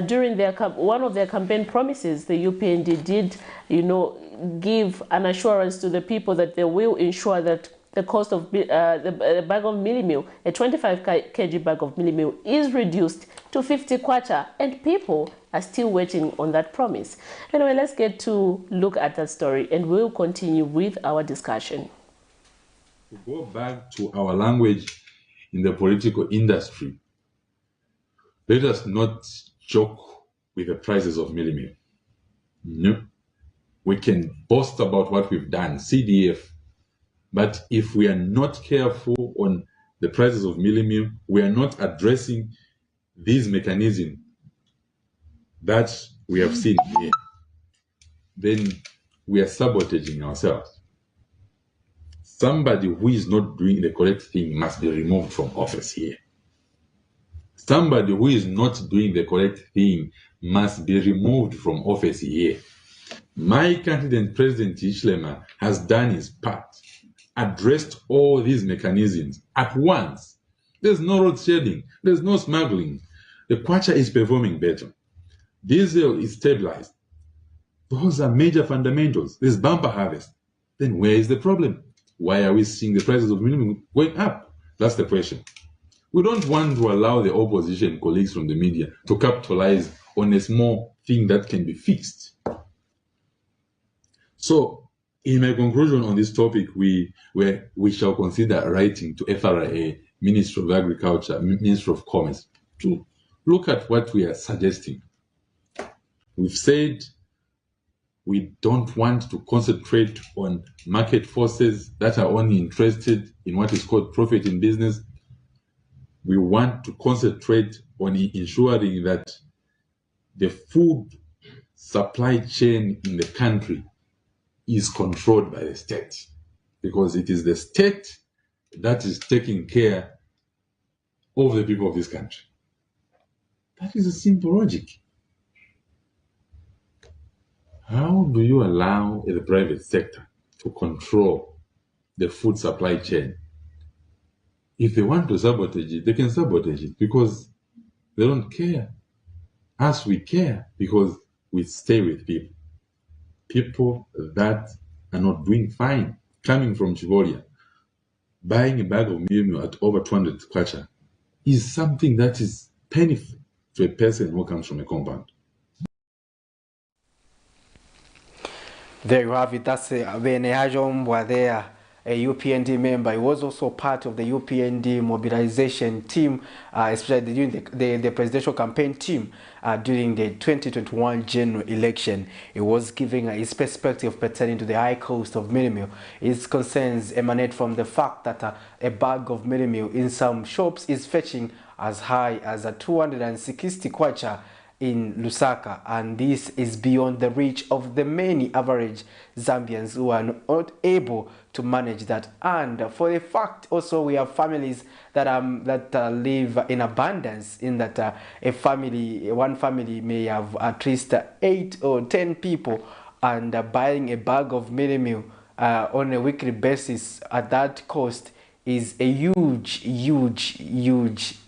during their one of their campaign promises, the UPND did, you know, give an assurance to the people that they will ensure that the cost of the bag of mealie meal, a 25 kg bag of mealie meal, is reduced to 50 kwacha, and people are still waiting on that promise. Anyway, let's get to look at that story, and we'll continue with our discussion. To go back to our language in the political industry, let us not joke with the prices of mealie meal. No. We can boast about what we've done, CDF, but if we are not careful on the prices of mealie meal, we are not addressing these mechanisms that we have seen here, then we are sabotaging ourselves. Somebody who is not doing the correct thing must be removed from office here. Somebody who is not doing the correct thing must be removed from office here. My candidate, President Hichilema, has done his part, addressed all these mechanisms at once. There's no road shedding, there's no smuggling. The kwacha is performing better. Diesel is stabilized. Those are major fundamentals. There's bumper harvest. Then where is the problem? Why are we seeing the prices of minimum going up? That's the question. We don't want to allow the opposition colleagues from the media to capitalize on a small thing that can be fixed. So, in my conclusion on this topic, we shall consider writing to FRA, Ministry of Agriculture, Ministry of Commerce, to look at what we are suggesting. We've said we don't want to concentrate on market forces that are only interested in what is called profit in business. We want to concentrate on ensuring that the food supply chain in the country is controlled by the state, because it is the state that is taking care of the people of this country. That is a simple logic. How do you allow the private sector to control the food supply chain? If they want to sabotage it, they can sabotage it because they don't care. Us, we care because we stay with people. People that are not doing fine, coming from Chivolia, buying a bag of meal at over 200 kwacha is something that is painful to a person who comes from a compound. There you have it. That's Benehajombwa there, a UPND member. He was also part of the UPND mobilization team, especially during the presidential campaign team during the 2021 general election. He was giving his perspective pertaining to the high cost of mealie meal. His concerns emanate from the fact that a bag of mealie meal in some shops is fetching as high as 260 kwacha in Lusaka, and this is beyond the reach of the many average Zambians who are not able to manage that. And for a fact, also we have families that live in abundance, in that one family may have at least 8 or 10 people, and buying a bag of mealie meal on a weekly basis at that cost is a huge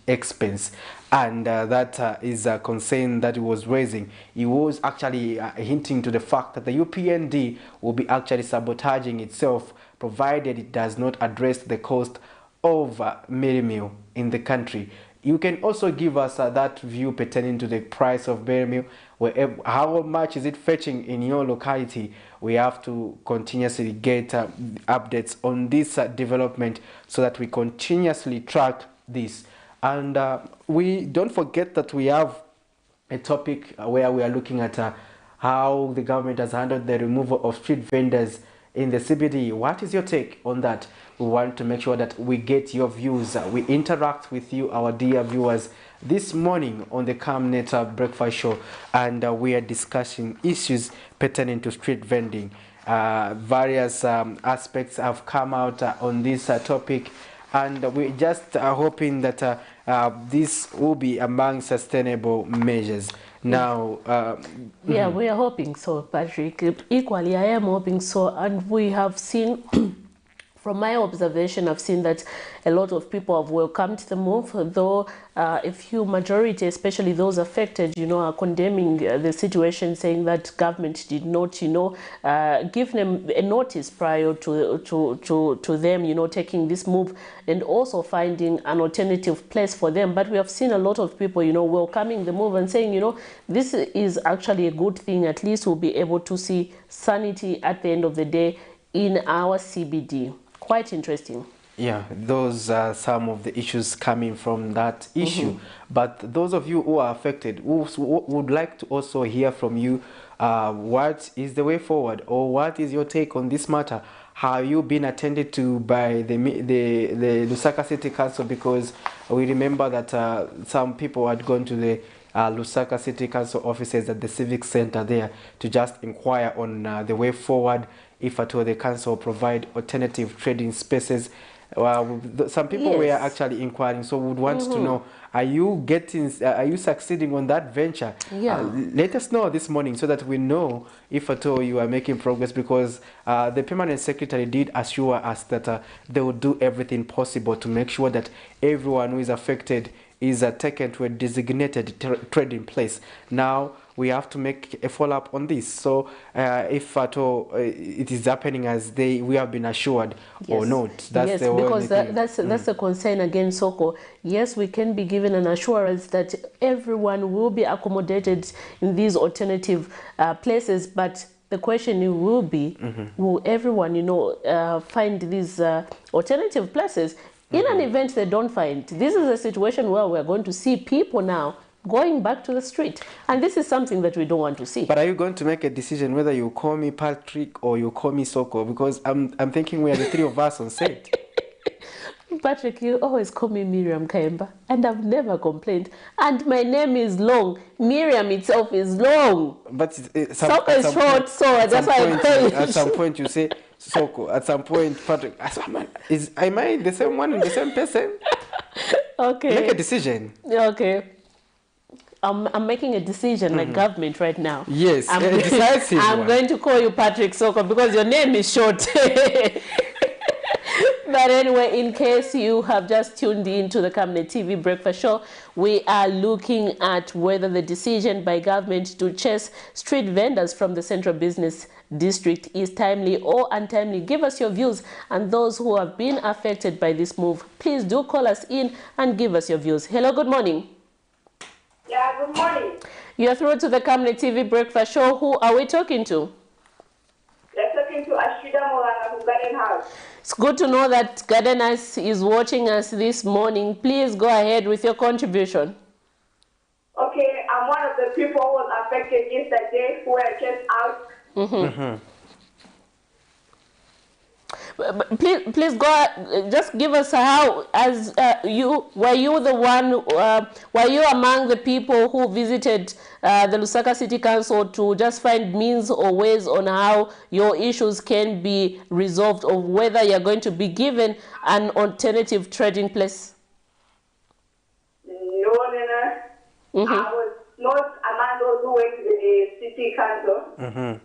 expense. And that is a concern that he was raising. He was actually hinting to the fact that the UPND will be actually sabotaging itself, provided it does not address the cost of mealie meal in the country. You can also give us that view pertaining to the price of mealie meal. How much is it fetching in your locality? We have to continuously get updates on this development so that we continuously track this. And we don't forget that we have a topic where we are looking at how the government has handled the removal of street vendors in the CBD. What is your take on that? We want to make sure that we get your views. We interact with you, our dear viewers, this morning on the Camnet Breakfast Show, and we are discussing issues pertaining to street vending. Various aspects have come out on this topic, and we're just hoping that this will be among sustainable measures. Now, yeah, we are hoping so, Patrick. Equally, I am hoping so, and we have seen. From my observation, I've seen that a lot of people have welcomed the move, though a few majority, especially those affected, are condemning the situation, saying that government did not, give them a notice prior to them, taking this move and also finding an alternative place for them. But we have seen a lot of people, welcoming the move and saying, this is actually a good thing. At least we'll be able to see sanity at the end of the day in our CBD. Quite interesting. Yeah, those are some of the issues coming from that issue. But those of you who are affected would like to also hear from you. What is the way forward, or what is your take on this matter? Have you been attended to by the Lusaka City Council? Because we remember that some people had gone to the Lusaka City Council offices at the Civic Center there to just inquire on the way forward, if at all the council provide alternative trading spaces. Some people were actually inquiring, so would want to know, are you succeeding on that venture? Yeah. Let us know this morning so that we know if at all you are making progress, because the permanent secretary did assure us that they will do everything possible to make sure that everyone who is affected is taken to a designated trading place. Now we have to make a follow-up on this. So if at all it is happening as we have been assured or not. That's the because that's a concern again, Soko. Yes, we can be given an assurance that everyone will be accommodated in these alternative places, but the question will be, will everyone, find these alternative places? In an event they don't find, this is a situation where we're going to see people now going back to the street. And this is something that we don't want to see. But are you going to make a decision whether you call me Patrick or you call me Soko? Because I'm thinking we are the three of us on set. Patrick, you always call me Miriam Kaemba, and I've never complained. And my name is long. Miriam itself is long. But Soko is short, so that's why I call it. At some point you say Soko. At some point, Patrick. Am I the same one and the same person? Okay. Make a decision. Okay. I'm making a decision like government right now. Yes, I'm going to call you Patrick Soko because your name is short. But anyway, in case you have just tuned in to the Camnet TV Breakfast Show, we are looking at whether the decision by government to chase street vendors from the Central Business District is timely or untimely. Give us your views, and those who have been affected by this move, please do call us in and give us your views. Hello, good morning. Yeah, good morning. You are through to the Camnet TV Breakfast Show. Who are we talking to? We're talking to Ashida Molana from Garden House. It's good to know that Garden House is watching us this morning. Please go ahead with your contribution. Okay, I'm one of the people who was affected yesterday who were chased out. Please go. Just give us how, as were you the one? Were you among the people who visited the Lusaka City Council to just find means or ways on how your issues can be resolved, or whether you're going to be given an alternative trading place? No, Nana. I was not among those who went to the city council.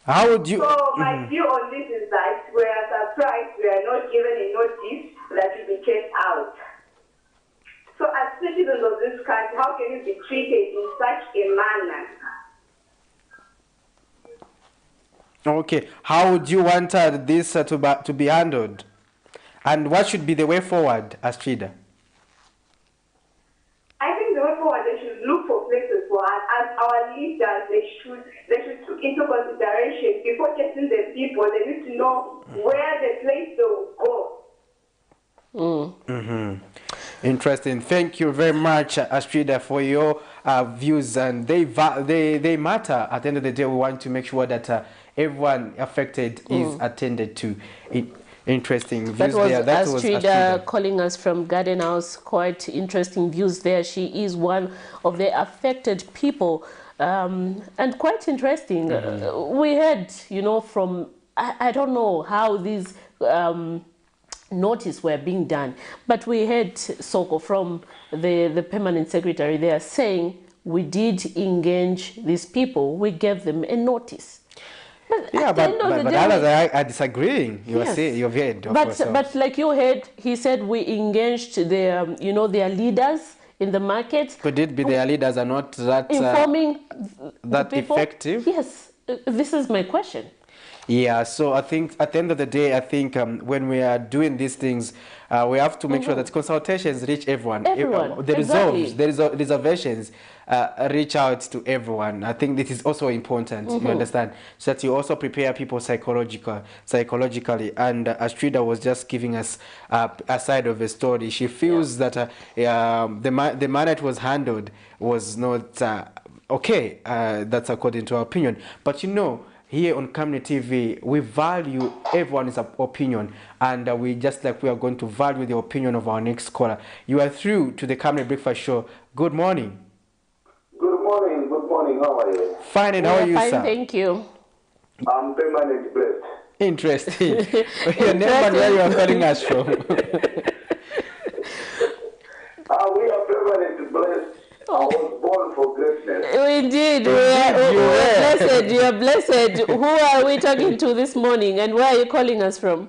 How would you? So my view on this is that we are surprised we are not given a notice that we be chased out. So as citizens of this country, how can you be treated in such a manner? Okay, how would you want this to be handled? And what should be the way forward, Astrida? I think the way forward, they should look for places for us. As our leaders, they should take into consideration before chasing the people. They need to know where the place will go. Interesting. Thank you very much, Astrida, for your views, and they matter. At the end of the day, we want to make sure that everyone affected is attended to. Interesting views that was there. That was Astrida calling us from Garden House. Quite interesting views there. She is one of the affected people, and quite interesting. We heard, you know, from I don't know how these notice were being done, but we heard Soko from the permanent secretary there saying we did engage these people. We gave them a notice. But yeah, but others are disagreeing. Yes. You've heard. But like you heard, he said we engaged their, you know, their leaders in the market. Could it be their leaders are not that informing that effective? Yes, this is my question. Yeah, so I think at the end of the day, I think when we are doing these things, we have to make sure that consultations reach everyone. The resolves, the reservations reach out to everyone. I think this is also important, you understand, so that you also prepare people psychologically. And Astrida was just giving us a side of the story. She feels that the manner it was handled was not okay. That's according to her opinion. But you know, here on Camnet TV, we value everyone's opinion, and we are going to value the opinion of our next caller. You are through to the Camnet Breakfast Show. Good morning. Good morning. Good morning. How are you? Fine, and how are you, fine, sir? Thank you. I'm permanent blessed. Interesting. Your name and where you are calling us from? We are permanent blessed. I was born for greatness. Indeed, we are blessed. You are blessed. Who are we talking to this morning, and where are you calling us from?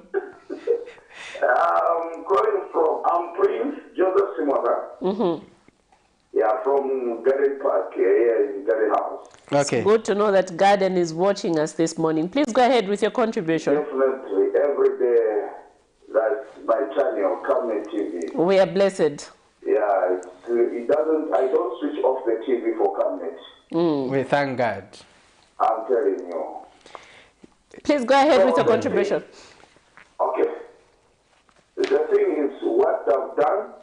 I'm Prince Joseph Simona. Yeah, from Garden Park here in Garden House. Okay. It's good to know that Garden is watching us this morning. Please go ahead with your contribution. Definitely, every day. That's my channel, Camnet TV. We are blessed. Yeah, it doesn't. I don't switch off the TV for Camnet. We thank God. I'm telling you. Please go ahead with your contribution. Okay. The thing is, what I've done,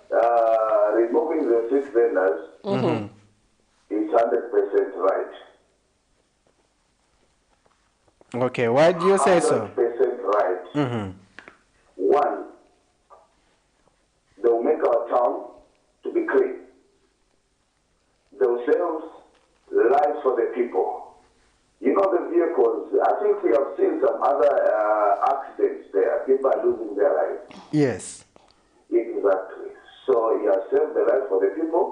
removing the 6 vendors, is 100% right. Okay, why do you say so? 100% right. One, they'll make our town to be clean. They'll save lives for the people. You know the vehicles, I think we have seen some other accidents there. People are losing their lives. Yes. Exactly. So he has saved the life for the people.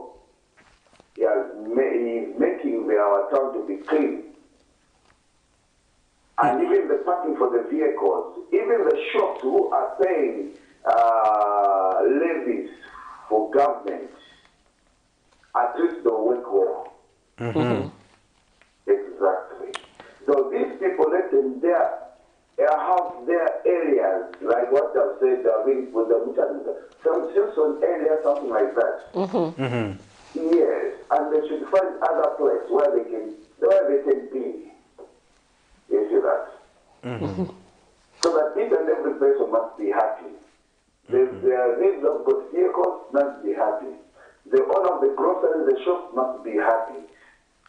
He is making our town to be clean. And even the parking for the vehicles, even the shops who are paying levies for government, at least they'll work well. Exactly. So these people, let them have their areas, like what I've said, with the some Simpson area, something like that. Yes, and they should find other place where they can be. You see that? So that each and every person must be happy. These of good vehicles must be happy. The owner of the grocery, the shop must be happy.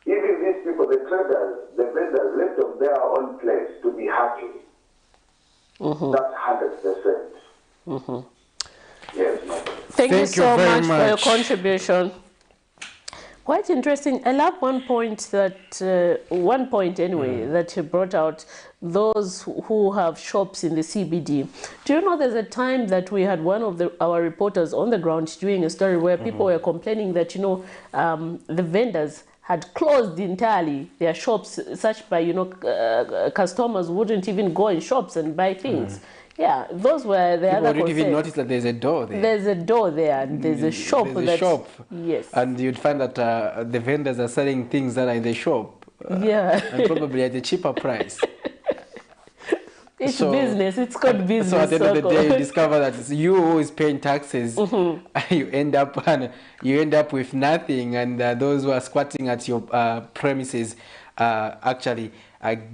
Even these people, the traders, the vendors, let them their own place to be happy. That's 100%. Yes, ma'am. Thank you so much for your contribution. Quite interesting. I love one point that, that you brought out, those who have shops in the CBD. Do you know there's a time that we had one of our reporters on the ground doing a story where people were complaining that, you know, the vendors had closed entirely their shops, such by, you know, customers wouldn't even go in shops and buy things. Yeah, those were the other concerns. People didn't even notice that there's a door there. There's a door there, and there's a shop. There's a shop. Yes. And you'd find that the vendors are selling things that are in the shop. Yeah. And probably at a cheaper price. It's business. It's called business. So at the end of the day, you discover that it's you who is paying taxes. You end up with nothing, and those who are squatting at your premises actually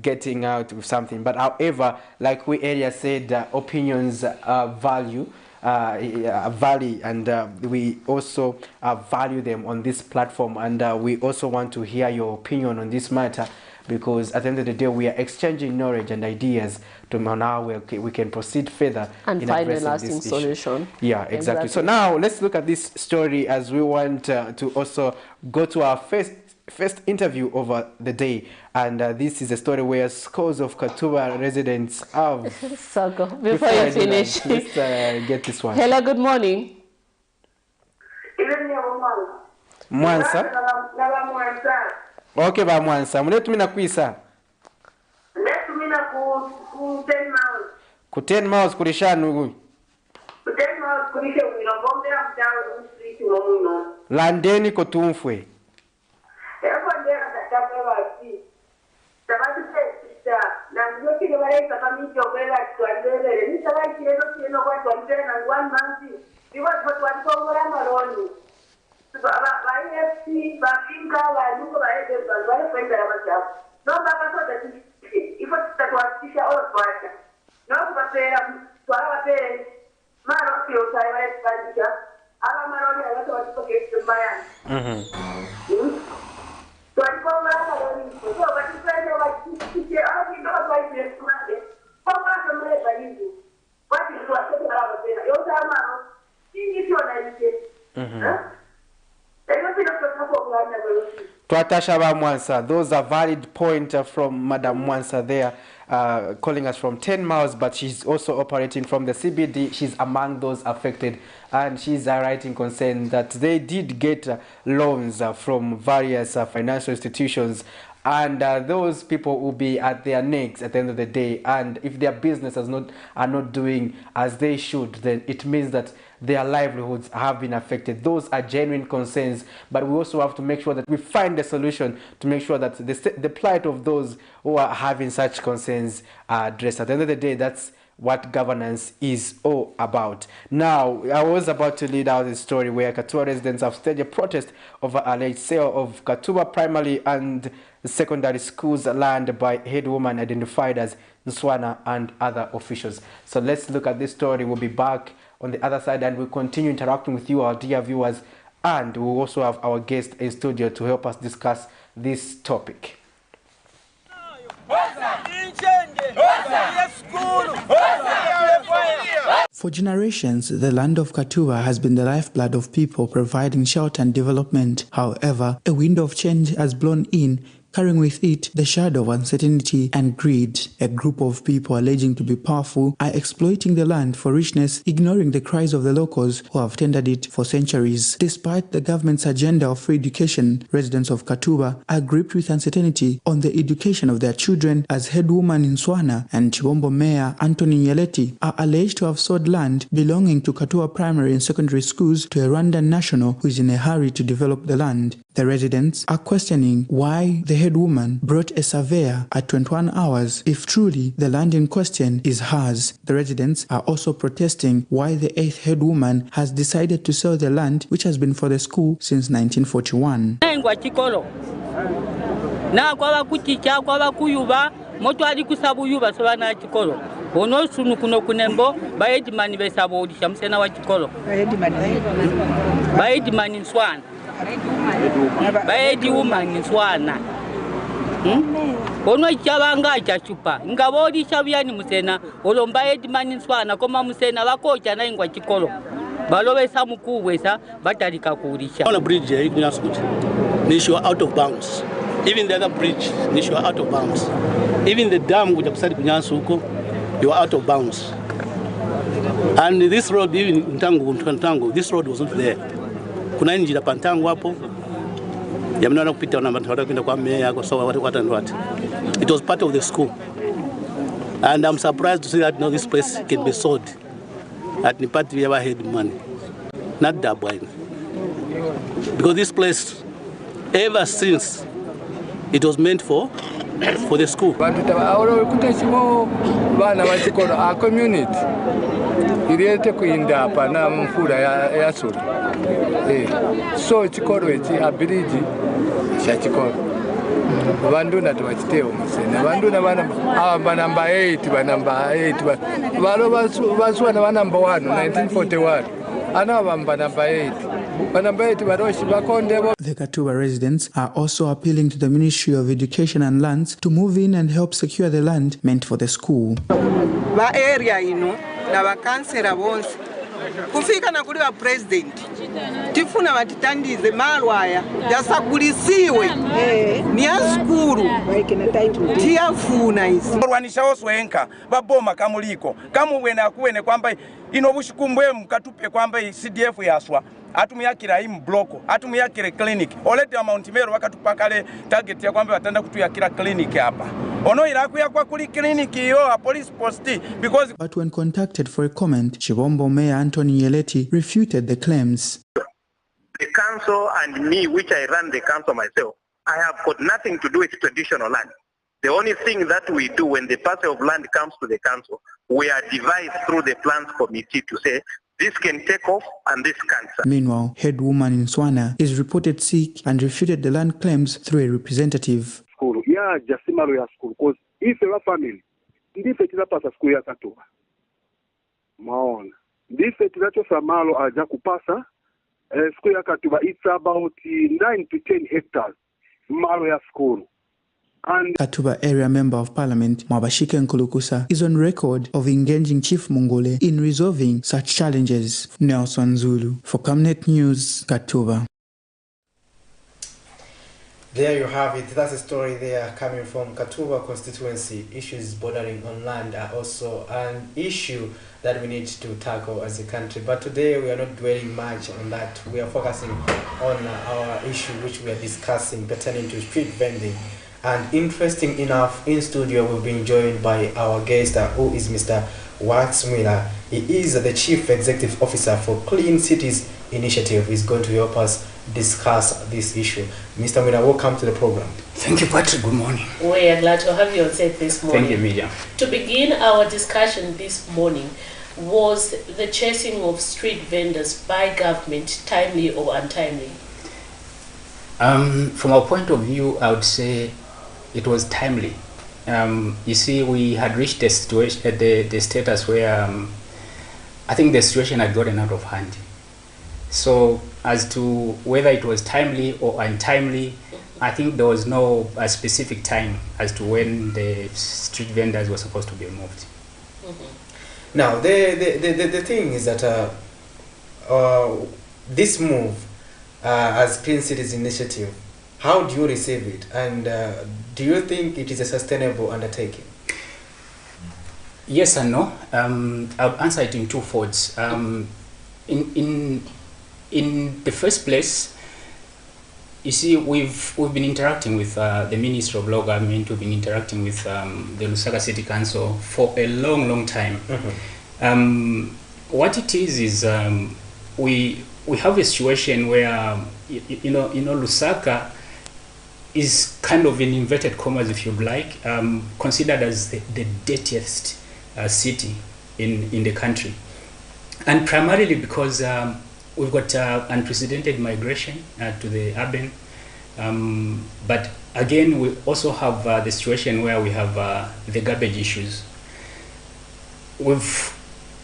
getting out with something. But however, like we earlier said, opinions value, and we also value them on this platform, and we also want to hear your opinion on this matter. because at the end of the day, we are exchanging knowledge and ideas to how we can proceed further and find a lasting solution. Yeah, exactly. So now let's look at this story as we want to also go to our first interview over the day, and this is a story where scores of Katuba residents have. So go before you finish. Let's get this one. Hello, good morning. Mwansa. Okay, ba Mwansa. Munetumina kuisa. Netumina ku 10 miles. Ku 10 miles kulishanu. Ku 10 miles kulisha ngombe ya mtaani street muno. Landeni ko tumfwe. Epo ndio ndakabwa basi. Tabati pesa na ndio kile wale kama mimi kwenda tuandele. Ni sawa kile kwa tuandele na 1 month. Iwa watu walikuwa maroni. IFC, Bafinka, Waluko, wale kwenda machafu. No baba sote ifo tutakuhakikisha all kwake. No kupapera kwa wapere. Mara sio sai wale kwandika. Ala maroni watu watoke mbaya. Tulikuwa maroni. Sio watu kwenda wakisikia au ndio kwa ile kumade. Kama kama hivi. Watu tuwaseke na wapera. Yote ama nini sio na nje. Twatasha ba Mwansa, those are valid point from Madam Mwansa there, calling us from 10 miles, but she's also operating from the CBD. She's among those affected, and she's writing concern that they did get loans from various financial institutions, and those people will be at their necks at the end of the day, and if their businesses are not doing as they should, then it means that their livelihoods have been affected. Those are genuine concerns, but we also have to make sure that we find a solution to make sure that the plight of those who are having such concerns are addressed. At the end of the day, that's what governance is all about. Now, I was about to lead out a story where Katuba residents have staged a protest over alleged sale of Katuba primary and secondary schools land by head woman identified as Nswana and other officials. So let's look at this story. We'll be back on the other side and we'll continue interacting with you, our dear viewers, and we'll also have our guest in studio to help us discuss this topic. For generations, the land of Katuba has been the lifeblood of people, providing shelter and development. However, a wind of change has blown in, carrying with it the shadow of uncertainty and greed. A group of people alleging to be powerful are exploiting the land for richness, ignoring the cries of the locals who have tended it for centuries. Despite the government's agenda of free education, residents of Katuba are gripped with uncertainty on the education of their children, as head woman in Nswana and Chibombo Mayor Anthony Nyeleti are alleged to have sold land belonging to Katuba primary and secondary schools to a Rwandan national who is in a hurry to develop the land. The residents are questioning why the head woman brought a surveyor at 21 hours if truly the land in question is hers. The residents are also protesting why the 8th head woman has decided to sell the land which has been for the school since 1941. Ono sunu kuno kunembo baedimani besabo odisha msena wa chikolo baedimani Nswana baedi woman Nswana ono chabanga chachupa ngabodi chabyani musena olomba edimani Nswana koma musena bakocha na ingwa chikolo balobe samukubwesa batalika kulisha on a bridge you are out of bounds. Even the other bridge you are out of bounds. Even the dam which beside Kunyansuko, you are out of bounds. And this road, even in Tango, this road wasn't there. Kuna njira pantango hapo. Yamna kupita na watu kwenda kwa meya kwa sawa what and what. It was part of the school. And I'm surprised to see that this place can be sold at Nipati we ever had money. Not that way. Because this place, ever since, it was meant for the school. Our community ilete kuinda hapa na mfura ya sura. So chikoro echi ability cha chikoro. Bandu na tuwachiteo msene. Bandu na bana number 8, bana number 8. Balo baswa na number 1 1941. anabamba namba 8 banamba 8 baroshi bakondebo. The Katuba residents are also appealing to the Ministry of Education and Lands to move in and help secure the land meant for the school. Ba area ino na bakansera bonse kufika na kuli wa president tifuna batitandize malwaya yasagulisiwe ni askuru tiyafuna isi rwanisha oswenka baboma kamuliko kamubwena akuwene kwamba ino bushukumbwe mkatupe kwamba CDF yaswa atumiyakira imu bloko atumiyakire clinic olete wa Mount Meru wakatupakale target ya kwamba watanda kutuyakira clinic hapa ono irakuya kwa kuli clinic yo a police post because. But when contacted for a comment, Chibombo Mayor Anthony Yeleti refuted the claims. The council and me, which I run the council myself, I have got nothing to do with traditional land. The only thing that we do when the parcel of land comes to the council, we are devised through the plans committee to say this can take off and this can't. Meanwhile, head woman in Swana is reported sick and refuted the land claims through a representative. School, yeah, just similar to school, because if a family, this is a part of school ya Katuba. Maon, this is a samalo aja kupasa. School ya Katuba, it's about 9 to 10 hectares. Malo ya school. And Katuba area member of parliament Mwabashike Nkulukusa is on record of engaging Chief Mungole in resolving such challenges. Nelson Zulu for Camnet News, Katuba. There you have it. That's a story there coming from Katuba constituency. Issues bordering on land are also an issue that we need to tackle as a country. But today we are not dwelling much on that. We are focusing on our issue which we are discussing pertaining to street vending. And interesting enough, in studio we've been joined by our guest who is Mr. Wax Miller. He is the Chief Executive Officer for Clean Cities Initiative. He's going to help us discuss this issue. Mr. Miller, welcome to the program. Thank you, Patrick. Good morning. We are glad to have you on set this morning. Thank you, Miriam. To begin our discussion this morning, was the chasing of street vendors by government timely or untimely? From our point of view, I would say it was timely. You see, we had reached the situation, the status where I think the situation had gotten out of hand. So as to whether it was timely or untimely, I think there was no specific time as to when the street vendors were supposed to be removed. Mm-hmm. Now, the thing is that this move as Clean Cities Initiative, how do you receive it? And do you think it is a sustainable undertaking? Yes and no. I'll answer it in two folds. In the first place, you see, we've been interacting with the Ministry of Law Government. We've been interacting with the Lusaka City Council for a long time. Mm-hmm. What it is we have a situation where you know Lusaka is kind of, in inverted commas, if you like, considered as the dirtiest city in the country, and primarily because we've got unprecedented migration to the urban, but again we also have the situation where we have the garbage issues. We've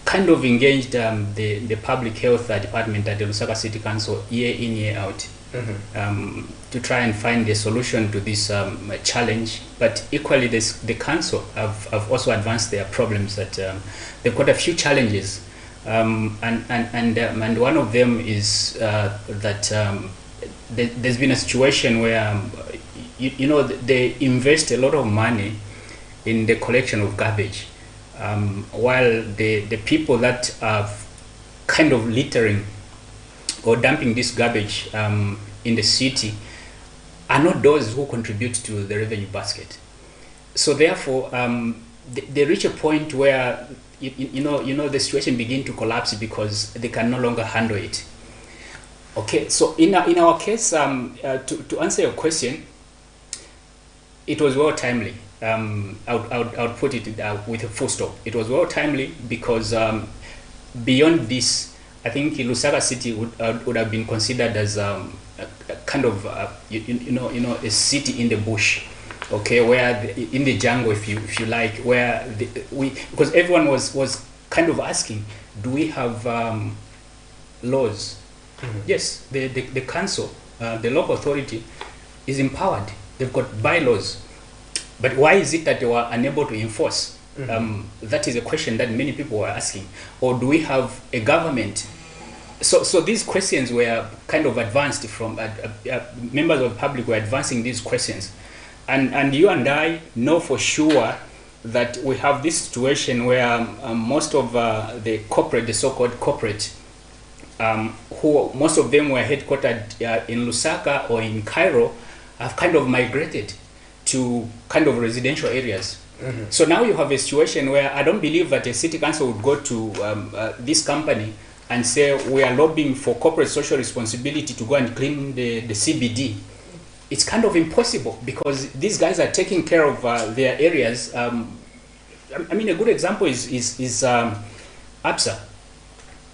kind of engaged the public health department at the Lusaka City Council year in, year out. Mm-hmm. To try and find a solution to this challenge, but equally the council have also advanced their problems that they've got a few challenges, and one of them is that there's been a situation where you know they invest a lot of money in the collection of garbage, while the people that are kind of littering or dumping this garbage in the city are not those who contribute to the revenue basket. So therefore, they reach a point where you know the situation begin to collapse because they can no longer handle it. Okay, so in our case, to answer your question, it was well timely. I would put it with a full stop. It was well timely because beyond this, I think Lusaka City would have been considered as a kind of a city in the bush, okay, where in the jungle, if you like, where because everyone was kind of asking, do we have laws. Yes, the council, the local authority is empowered. They've got bylaws. But why is it that they were unable to enforce? That is a question that many people were asking. Or do we have a government? So these questions were kind of advanced from members of the public were advancing these questions. And you and I know for sure that we have this situation where most of the corporate, the so-called corporate, who most of them were headquartered in Lusaka or in Cairo, have kind of migrated to kind of residential areas. So now you have a situation where I don't believe that a city council would go to this company and say we are lobbying for corporate social responsibility to go and clean the CBD. It's kind of impossible because these guys are taking care of their areas. I mean, a good example is APSA.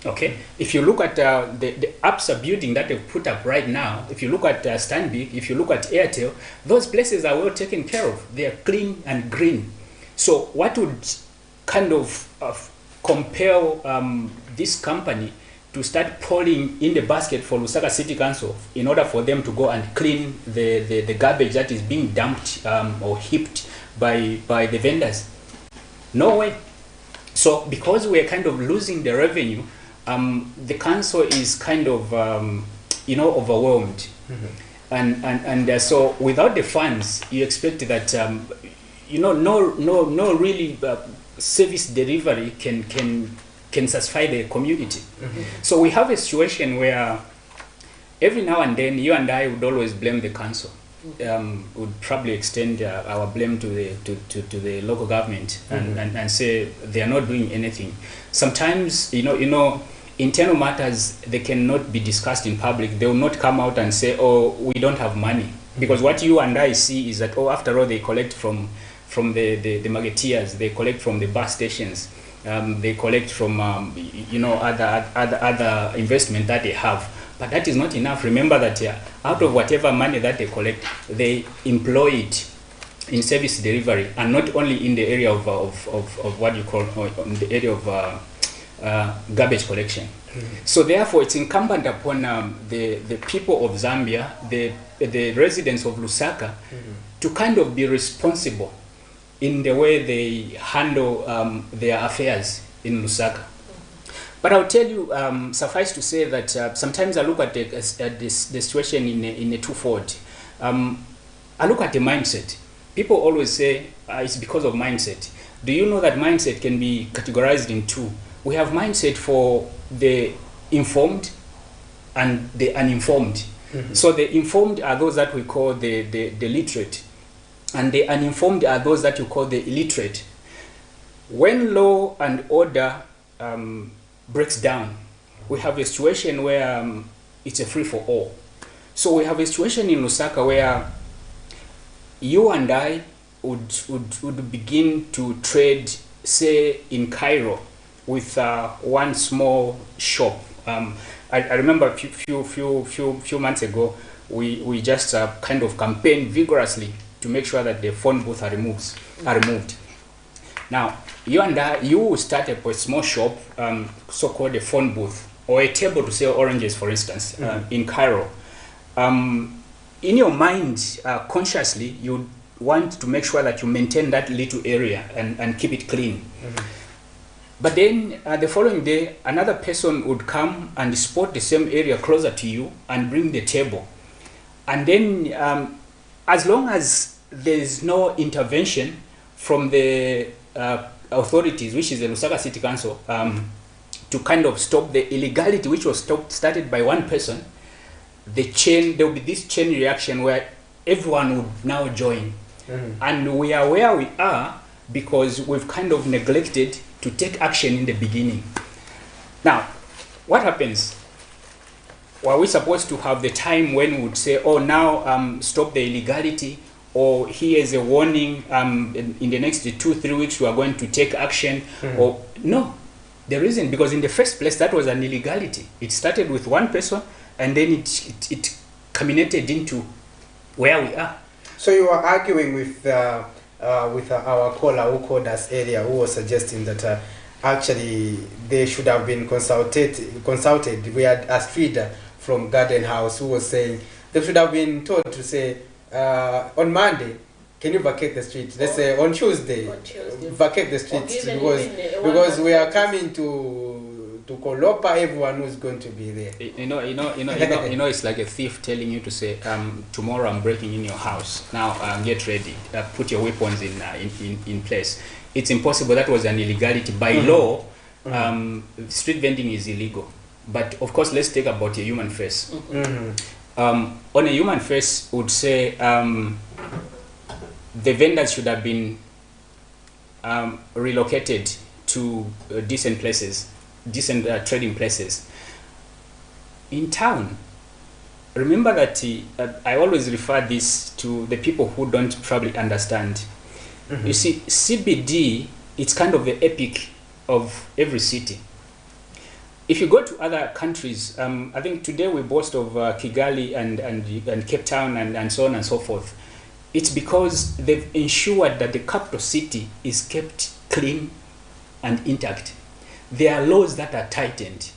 Okay, if you look at the APSA building that they've put up right now, if you look at Stanbic, if you look at Airtel, those places are well taken care of. They are clean and green. So what would kind of compel this company to start pouring in the basket for Lusaka City Council in order for them to go and clean the garbage that is being dumped or heaped by the vendors? No way. So because we're kind of losing the revenue, the council is kind of overwhelmed, and so without the funds, you expect that no really service delivery can satisfy the community. So we have a situation where every now and then you and I would always blame the council. Would probably extend our blame to the local government and say they are not doing anything. Sometimes internal matters, they cannot be discussed in public. They will not come out and say, oh, we don't have money, because what you and I see is that, oh, after all, they collect from the marketeers, they collect from the bus stations, they collect from other investment that they have. But that is not enough. Remember that out of whatever money that they collect, they employ it in service delivery, and not only in the area of what you call in the area of garbage collection. So therefore, it's incumbent upon the people of Zambia, the residents of Lusaka, to kind of be responsible in the way they handle their affairs in Lusaka. But I'll tell you, suffice to say that sometimes I look at the situation in a twofold. I look at the mindset. People always say it's because of mindset. Do you know that mindset can be categorized in two? We have mindset for the informed and the uninformed. So the informed are those that we call the literate, and the uninformed are those that you call the illiterate. When law and order breaks down, we have a situation where it's a free-for-all. So we have a situation in Lusaka where you and I would begin to trade, say, in Cairo, with one small shop. I remember a few months ago, we just kind of campaigned vigorously to make sure that the phone booths are removed. Now, you and I, you start up a small shop, so-called a phone booth, or a table to sell oranges, for instance, in Cairo. In your mind, consciously, you want to make sure that you maintain that little area and keep it clean. But then the following day, another person would come and spot the same area closer to you and bring the table. And then as long as there is no intervention from the authorities, which is the Lusaka City Council, to kind of stop the illegality which was started by one person, there will be this chain reaction where everyone would now join. And we are where we are because we've kind of neglected to take action in the beginning. Now, what happens? Were we supposed to have the time when we would say, oh, now stop the illegality, or here's a warning, in the next 2-3 weeks we are going to take action? Or no, there isn't, because in the first place that was an illegality. It started with one person and then it culminated into where we are. So you are arguing with our caller who called us earlier, who was suggesting that actually they should have been consulted. We had a street from Garden House who was saying they should have been told to say on Monday, can you vacate the street? Let's say on Tuesday, vacate the streets because we are coming to Kolopa. Everyone who's going to be there. It's like a thief telling you to say, tomorrow I'm breaking in your house. Now get ready. Put your weapons in place. It's impossible. That was an illegality by law. Street vending is illegal. But of course, let's take about a human face. On a human face, would say the vendors should have been relocated to decent places, decent trading places. In town, remember that I always refer this to the people who don't probably understand. You see, CBD, it's kind of the epic of every city. If you go to other countries, I think today we boast of Kigali and Cape Town and so on and so forth. It's because they've ensured that the capital city is kept clean and intact. There are laws that are tightened.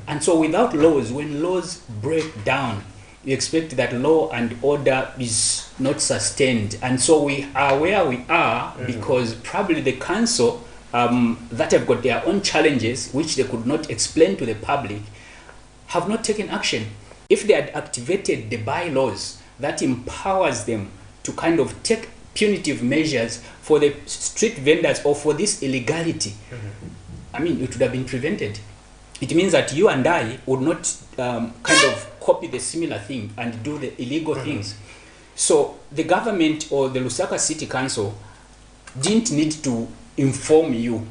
And so without laws, when laws break down, you expect that law and order is not sustained. And so we are where we are because probably the council that have got their own challenges, which they could not explain to the public, have not taken action. If they had activated the bylaws that empowers them to kind of take punitive measures for the street vendors or for this illegality, I mean, it would have been prevented. It means that you and I would not kind of copy the similar thing and do the illegal things. So the government or the Lusaka City Council didn't need to inform you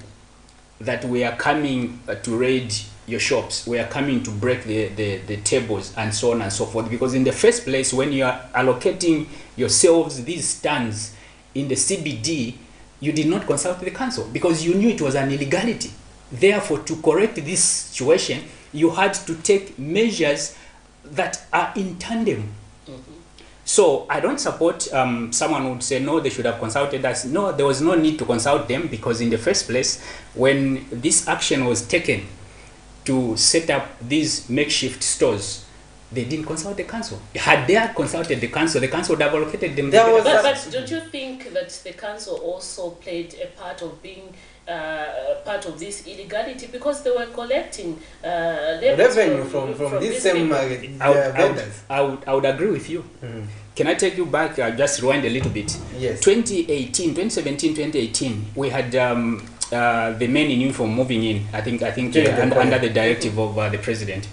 that we are coming to raid your shops, we are coming to break the tables and so on and so forth. Because in the first place, when you are allocating yourselves these stands in the CBD, you did not consult the council because you knew it was an illegality. Therefore, to correct this situation, you had to take measures that are in tandem. So I don't support someone would say, no, they should have consulted us. No, there was no need to consult them because in the first place, when this action was taken to set up these makeshift stores, they didn't consult the council. Had they consulted the council would have allocated them. But don't you think that the council also played a part of being part of this illegality because they were collecting revenue from these same vendors? I would agree with you. Can I take you back, just rewind a little bit? Yes. 2017, 2018, we had the men in uniform moving in, I think under the directive of the president.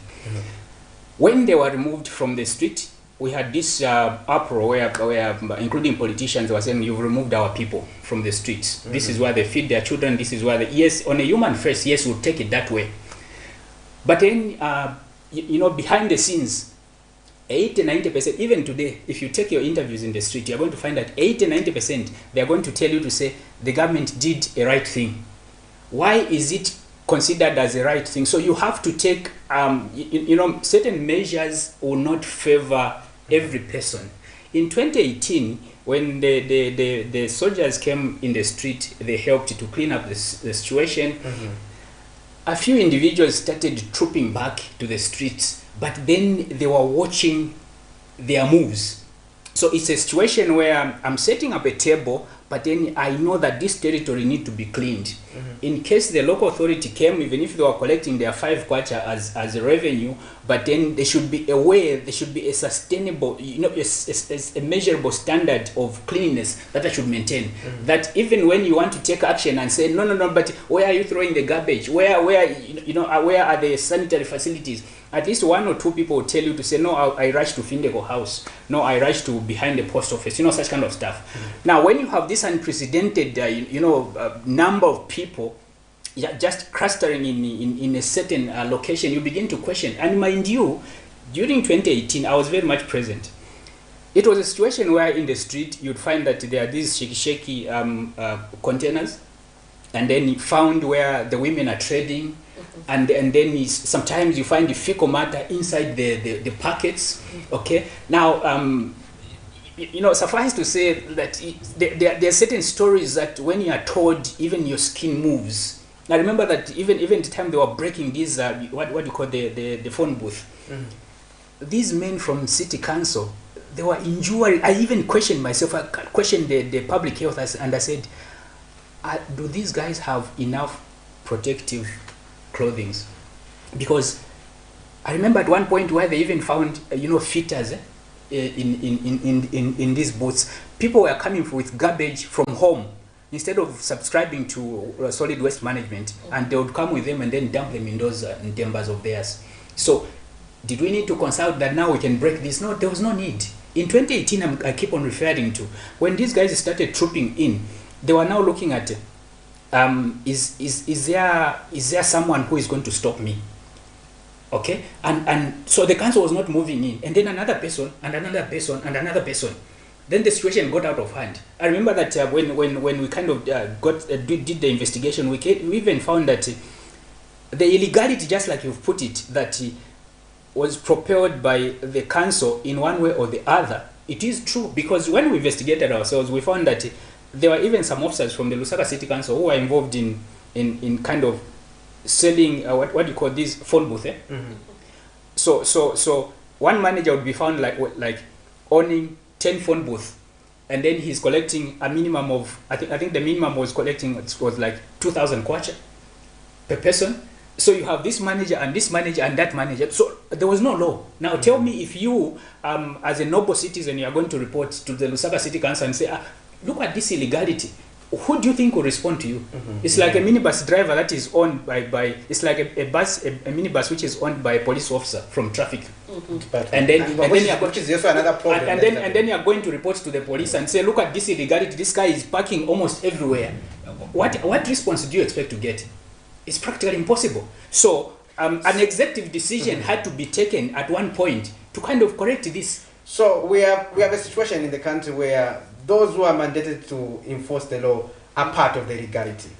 When they were removed from the street, we had this uproar where including politicians were saying, you've removed our people from the streets. This is where they feed their children. This is where yes, on a human face, yes, we'll take it that way. But then, behind the scenes, 80-90%, even today, if you take your interviews in the street, you're going to find that 80-90%, they're going to tell you to say, the government did a right thing. Why is it considered as a right thing? So you have to take, certain measures will not favor every person. In 2018, when the soldiers came in the street, they helped to clean up the situation. A few individuals started trooping back to the streets, but then they were watching their moves. So it's a situation where I'm setting up a table, but then I know that this territory needs to be cleaned. In case the local authority came, even if they were collecting their 5 kwacha as a revenue, but then they should be aware, there should be a sustainable, a measurable standard of cleanliness that I should maintain. That even when you want to take action and say, no, but where are you throwing the garbage? Where are the sanitary facilities? At least 1 or 2 people will tell you to say, no, I rush to Findego house. No, I rush to behind the post office, such kind of stuff. Now, when you have this unprecedented, number of people just clustering in a certain location, you begin to question. And mind you, during 2018, I was very much present. It was a situation where in the street, you'd find that there are these shaky containers, and then you found where the women are trading, and then sometimes you find the fecal matter inside the packets. Okay, now suffice to say that there are certain stories that when you are told, even your skin moves. I remember that even the time they were breaking these, what do you call the phone booth, these men from city council, they were injuring. I even questioned myself, I questioned the public health, and I said, do these guys have enough protective clothing? Because I remember at one point where they even found, fitters in these booths. People were coming with garbage from home instead of subscribing to solid waste management, and they would come with them and then dump them in those timbers of theirs. So did we need to consult that now we can break this? No, there was no need. In 2018, I keep on referring to, when these guys started trooping in, they were now looking at, is there someone who is going to stop me? Okay, and so the council was not moving in, and then another person, and another person, and another person. Then the situation got out of hand. I remember that when we kind of did the investigation, we even found that the illegality, just like you've put it, that was propelled by the council in one way or the other. It is true, because when we investigated ourselves, we found that there were even some officers from the Lusaka City Council who were involved in kind of selling what do you call this phone booth. So one manager would be found like owning 10 phone booths, and then he's collecting a minimum of, I think the minimum was collecting was like 2,000 kwacha per person. So you have this manager and that manager. So there was no law. Now tell me, if you as a noble citizen, you are going to report to the Lusaka City Council and say, look at this illegality, who do you think will respond to you? It's like a minibus driver that is owned by it's like a minibus which is owned by a police officer from traffic. And then you are going to report to the police and say, look at this illegality, this guy is parking almost everywhere. What response do you expect to get? It's practically impossible. So an executive decision had to be taken at one point to kind of correct this. So we have a situation in the country where those who are mandated to enforce the law are part of the legality.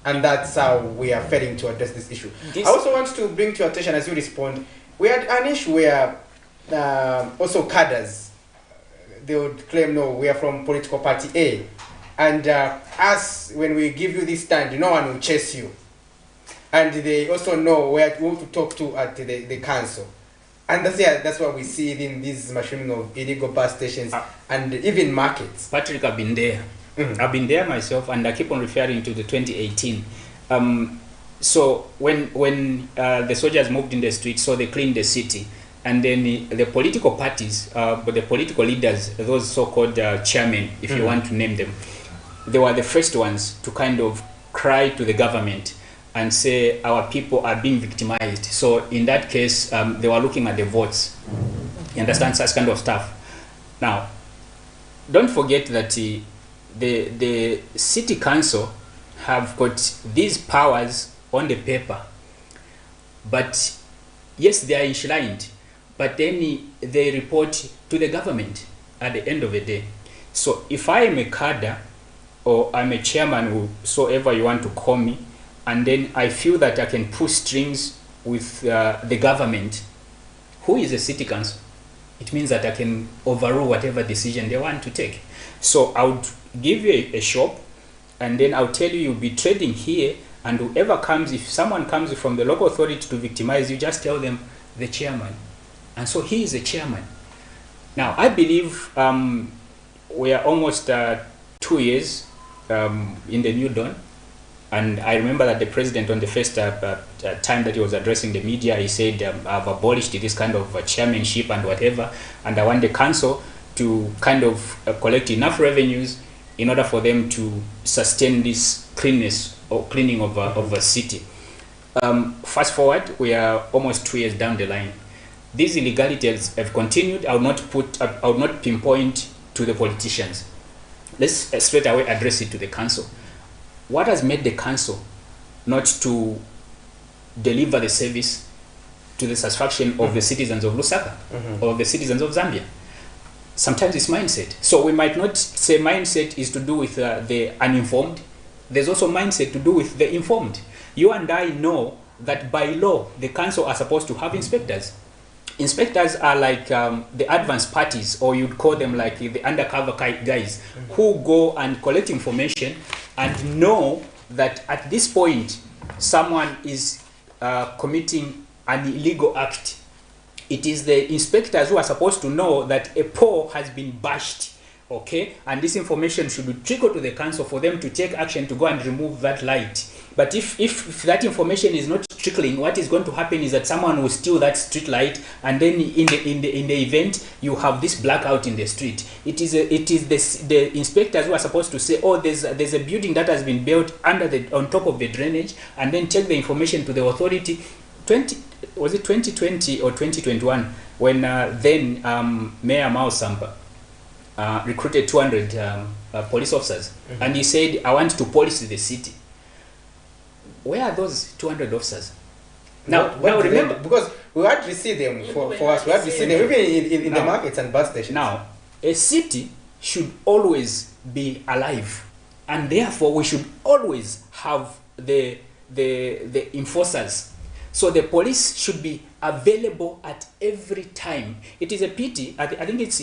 And that's how we are failing to address this issue. I also want to bring to your attention, as you respond, we had an issue where also cadres, they would claim, no, we are from political party A. And us, when we give you this stand, no one will chase you. And they also know who to talk to at the council. And that's what we see in this mushrooming of illegal bus stations and even markets. Patrick, I've been there. I've been there myself, and I keep on referring to the 2018. So when the soldiers moved in the streets, so they cleaned the city, and then the political parties, but the political leaders, those so-called chairmen, if you want to name them, they were the first ones to kind of cry to the government and say our people are being victimized. So in that case, they were looking at the votes. You understand, such kind of stuff. Now, don't forget that the city council have got these powers on the paper, but yes, they are enshrined, but then they report to the government at the end of the day. So if I am a cadre, or I'm a chairman, whosoever you want to call me, and then I feel that I can pull strings with the government, who is a city council? It means that I can overrule whatever decision they want to take. So I would give you a shop, and then I'll tell you you'll be trading here, and whoever comes, if someone comes from the local authority to victimize you, just tell them the chairman. And so he is a chairman. Now, I believe we are almost 2 years in the new dawn. And I remember that the president, on the first time that he was addressing the media, he said, I've abolished this kind of chairmanship and whatever, and I want the council to kind of collect enough revenues in order for them to sustain this cleanness or cleaning of a city. Fast forward, we are almost 2 years down the line. These illegalities have continued. I would not pinpoint to the politicians. Let's straight away address it to the council. What has made the council not to deliver the service to the satisfaction of the citizens of Lusaka or the citizens of Zambia? Sometimes it's mindset. So we might not say mindset is to do with the uninformed. There's also mindset to do with the informed. You and I know that by law, the council are supposed to have inspectors. Inspectors are like the advanced parties, or you'd call them like the undercover guys who go and collect information and know that at this point someone is committing an illegal act, it is the inspectors who are supposed to know that a pole has been bashed, okay, and this information should be trickled to the council for them to take action to go and remove that light. But if that information is not trickling, what is going to happen is that someone will steal that street light, and then in the event you have this blackout in the street. It is the inspectors who are supposed to say, oh, there's a building that has been built on top of the drainage, and then take the information to the authority. Was it 2020 or 2021 when then Mayor Mao Sampa recruited 200 police officers, and he said, I want to police the city. Where are those 200 officers? Now remember, because we had to see them for us. We had to see them even in the markets and bus stations. Now, a city should always be alive, and therefore we should always have the enforcers. So the police should be available at every time. It is a pity. I think it's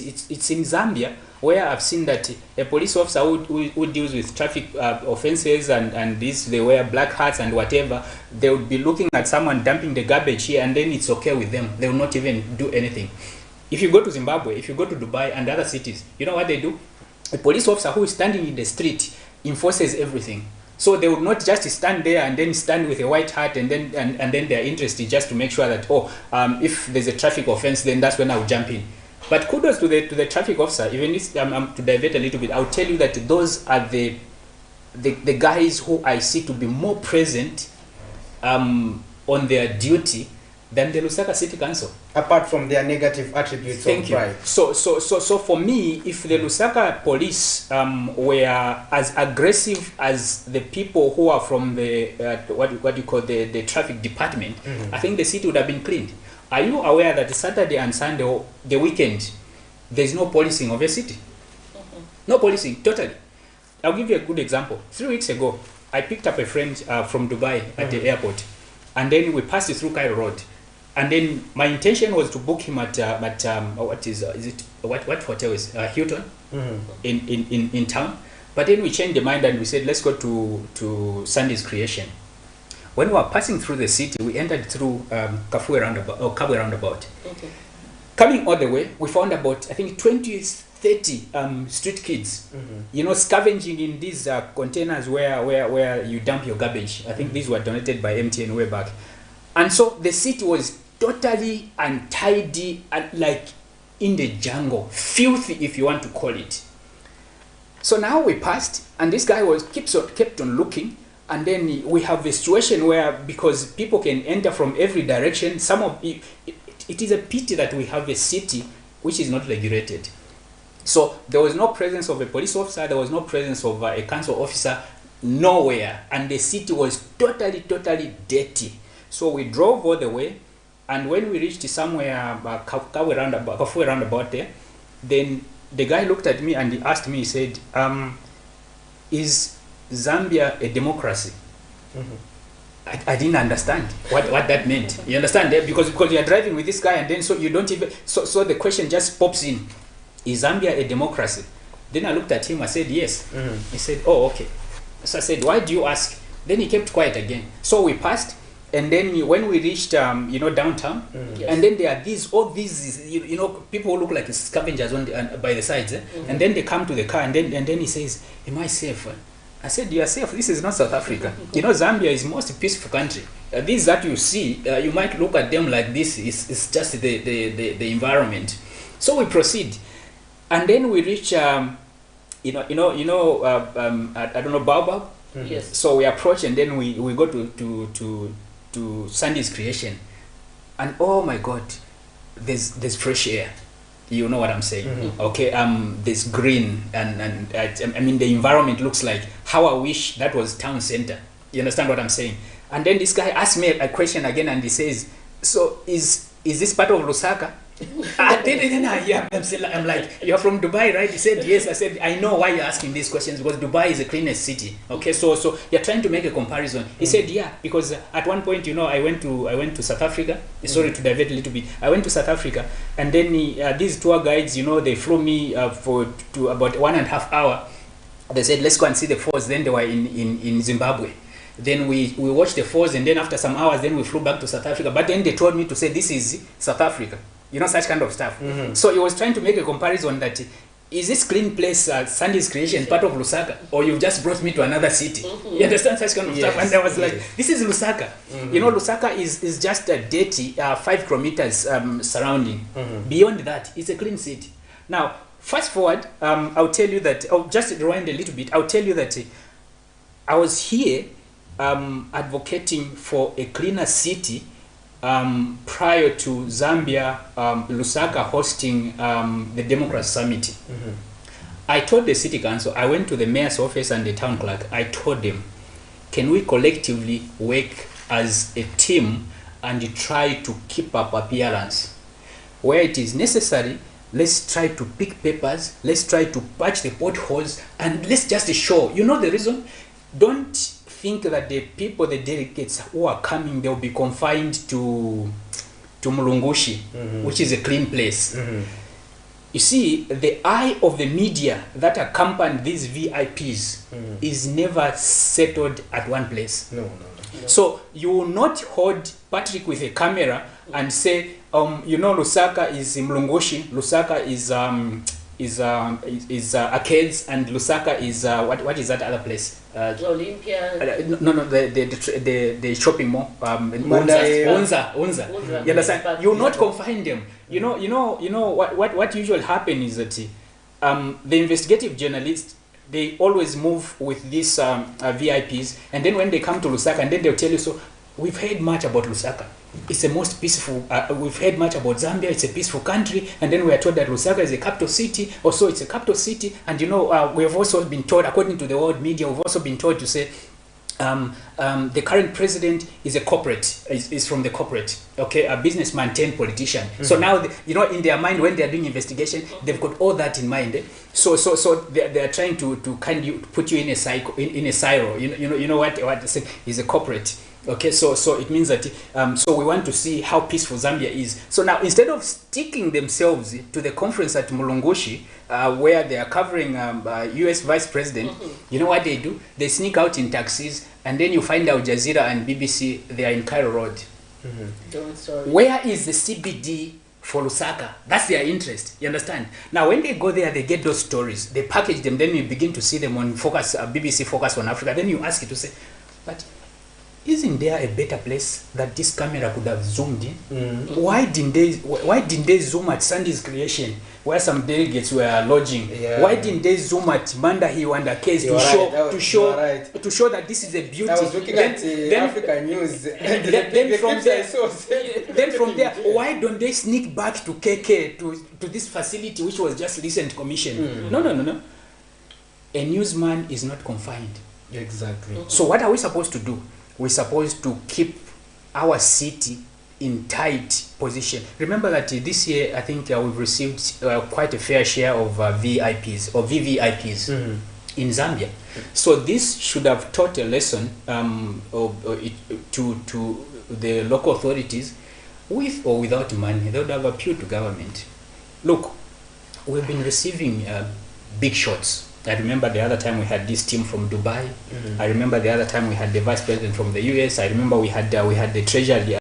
in Zambia where I've seen that a police officer who deals with traffic offenses and this, they wear black hats and whatever, they would be looking at someone dumping the garbage here, and then it's okay with them. They will not even do anything. If you go to Zimbabwe, if you go to Dubai and other cities, you know what they do? A police officer who is standing in the street enforces everything. So they would not just stand there and then stand with a white hat and then their interest is just to make sure that, if there's a traffic offense, then that's when I would jump in. But kudos to the traffic officer. Even if to divert a little bit, I'll tell you that those are the guys who I see to be more present on their duty than the Lusaka City Council. Apart from their negative attributes. Thank you. So for me, if the Lusaka police were as aggressive as the people who are from the what you call the traffic department, I think the city would have been cleaned. Are you aware that Saturday and Sunday, the weekend, there's no policing of a city? No policing, totally. I'll give you a good example. 3 weeks ago, I picked up a friend from Dubai at the airport, and then we passed through Cairo Road. And then my intention was to book him at what hotel is Hilton in town. But then we changed the mind and we said, let's go to Sunday's Creation. When we were passing through the city, we entered through Kabwe roundabout. Okay. Coming all the way, we found about, I think, 20-30 street kids, scavenging in these containers where you dump your garbage. I think these were donated by MTN way back. And so the city was totally untidy and like in the jungle, filthy if you want to call it. So now we passed, and this guy kept on looking, and then we have a situation where, because people can enter from every direction, it is a pity that we have a city which is not regulated. So there was no presence of a police officer, there was no presence of a council officer, nowhere, and the city was totally dirty. So we drove all the way, and when we reached somewhere Kabwe roundabout there, then the guy looked at me and he asked me, he said, is Zambia a democracy? I didn't understand what that meant. You understand? Because you are driving with this guy, and then so you don't even, so the question just pops in, is Zambia a democracy? Then I looked at him, I said, yes. He said, oh, okay. So I said, why do you ask? Then he kept quiet again. So we passed. And then when we reached, downtown, and then there are all these, people who look like scavengers by the sides, and then they come to the car, and then he says, "Am I safe?" I said, "You are safe. This is not South Africa. Zambia is the most peaceful country. These that you see, you might look at them like this. It's just the environment." So we proceed, and then we reach, I don't know, Baobab. Yes. So we approach, and then we go to Sunday's Creation, and oh my God, there's fresh air. You know what I'm saying? Okay, there's green, and I mean the environment looks like how I wish that was town center. You understand what I'm saying? And then this guy asked me a question again, and he says, "So is this part of Lusaka?" I'm like, "You're from Dubai, right?" He said, "Yes." I said, "I know why you're asking these questions, because Dubai is the cleanest city." Okay, so you're trying to make a comparison. He said, "Yeah, because at one point, I went to South Africa. Sorry to divert a little bit. I went to South Africa, and then these tour guides, they flew me to about 1.5 hours They said, let's go and see the falls. Then they were in Zimbabwe. Then we watched the falls, and then after some hours, then we flew back to South Africa. But then they told me to say, this is South Africa. You know, such kind of stuff. So he was trying to make a comparison that, is this clean place, Sandy's creation, part of Lusaka, or you just brought me to another city? You understand such kind of stuff? And I was like, this is Lusaka. You know, Lusaka is just a dirty 5 kilometers surrounding. Beyond that, it's a clean city. Now, fast forward, I'll tell you that, just rewind a little bit, I'll tell you that I was here advocating for a cleaner city prior to Zambia, Lusaka hosting the Democracy Summit. I told the city council, I went to the mayor's office and the town clerk, I told them, can we collectively work as a team and try to keep up appearance? Where it is necessary, let's try to pick papers, let's try to patch the potholes, and let's just show. You know the reason? Don't think that the people, the delegates who are coming, they'll be confined to Mulungushi, which is a clean place. You see, the eye of the media that accompany these VIPs is never settled at one place. So you will not hold Patrick with a camera and say, you know, Lusaka is Mulungushi, Lusaka is Arcades, and Lusaka is what is that other place? Olympia. No, the shopping mall. Unza. You understand? You will not confine them. You know what usually happens is that the investigative journalists, they always move with these VIPs, and then when they come to Lusaka, and then they'll tell you, so we've heard much about Lusaka. It's the most peaceful. We've heard much about Zambia. It's a peaceful country, and then we are told that Lusaka is a capital city. Also, it's a capital city, and you know we have also been told, according to the world media, we've also been told to say the current president is a corporate, is from the corporate, okay, a businessman turned politician. So now, you know, in their mind, when they are doing investigation, they've got all that in mind. So they are trying to kind of put you in a cycle, in a silo. You know what they say is a corporate. Okay, so it means that so we want to see how peaceful Zambia is. So now, instead of sticking themselves to the conference at Mulungushi, where they are covering U.S. Vice President, you know what they do? They sneak out in taxis, and then you find Al Jazeera and BBC, they are in Cairo Road. Where is the CBD for Lusaka? That's their interest, you understand? Now, when they go there, they get those stories, they package them, then you begin to see them on Focus, BBC Focus on Africa. Then you ask it to say, but isn't there a better place that this camera could have zoomed in? Why didn't they zoom at Sandy's creation, where some delegates were lodging? Why didn't they zoom at Mandahi and the case to show that this is a beauty? I was looking at African news. Then from there, why don't they sneak back to KK to this facility which was just recent commissioned? No. A newsman is not confined. Exactly. So what are we supposed to do? We're supposed to keep our city in tight position. Remember that this year, I think we've received quite a fair share of VIPs or VVIPs in Zambia. So this should have taught a lesson to the local authorities, with or without money. They would have appealed to government. Look, we've been receiving big shots. I remember the other time we had this team from Dubai. I remember the other time we had the vice president from the US. I remember we had the treasury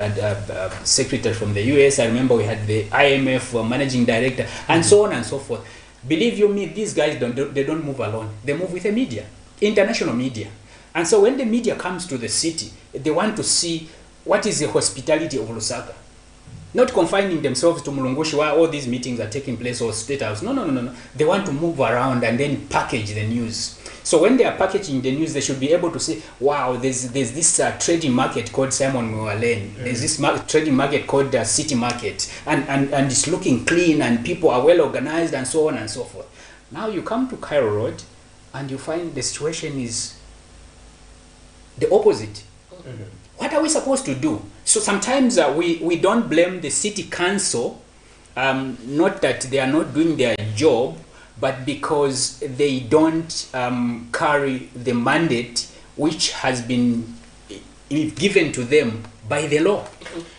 secretary from the US. I remember we had the IMF managing director, and so on and so forth. Believe you me, these guys don't move alone. They move with the media, international media. And so when the media comes to the city, they want to see what is the hospitality of Lusaka. Not confining themselves to Mulungushi where all these meetings are taking place or State House. No. They want to move around and then package the news. So when they are packaging the news, they should be able to say, wow, there's this trading market called Simon Mwewa Lane. There's this trading market called City Market. And it's looking clean and people are well organized and so on and so forth. Now you come to Cairo Road and you find the situation is the opposite. What are we supposed to do? So sometimes we don't blame the city council, not that they are not doing their job, but because they don't carry the mandate which has been given to them by the law.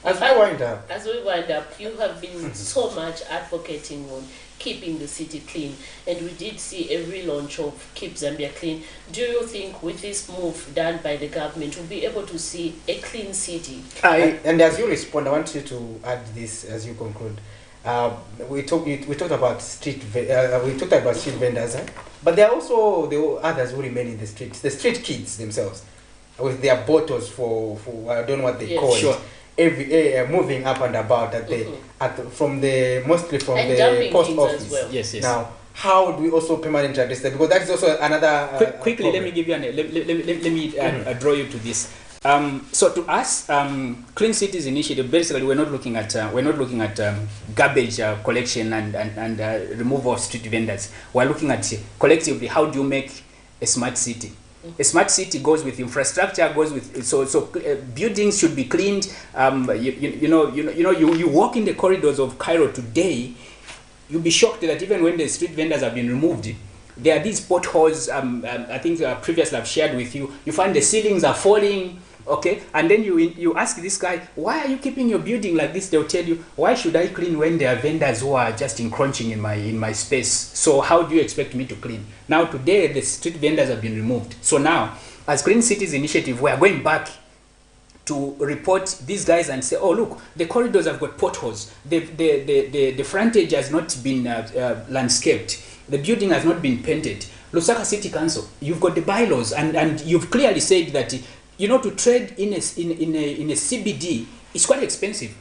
As we wind up, you have been so much advocating on keeping the city clean. And we did see a relaunch of Keep Zambia Clean. Do you think with this move done by the government, we'll be able to see a clean city? And as you respond, I want you to add this as you conclude. We talked about street vendors, but there are also the others who remain in the streets, the street kids themselves, with their bottles for I don't know what they call it. Every moving up and about mostly from the post office. Well. Yes. Now, how do we also permanently address that? Because that is also another. Quickly, let me give you let me draw you to this. So to us, Clean Cities Initiative, basically we're not looking at garbage collection and removal of street vendors. We're looking at collectively how do you make a smart city. A smart city goes with infrastructure, goes with buildings should be cleaned. You walk in the corridors of Cairo today, you'll be shocked that even when the street vendors have been removed, there are these potholes. I think previously I've shared with you. You find the ceilings are falling. Okay, and then you ask this guy, why are you keeping your building like this? They'll tell you, why should I clean when there are vendors who are just encroaching in my space? So how do you expect me to clean? Now today the street vendors have been removed. So now, as Clean Cities Initiative, we are going back to report these guys and say, oh look, the corridors have got potholes. The frontage has not been landscaped. The building has not been painted. Lusaka City Council, you've got the bylaws, and you've clearly said that to trade in a CBD is quite expensive.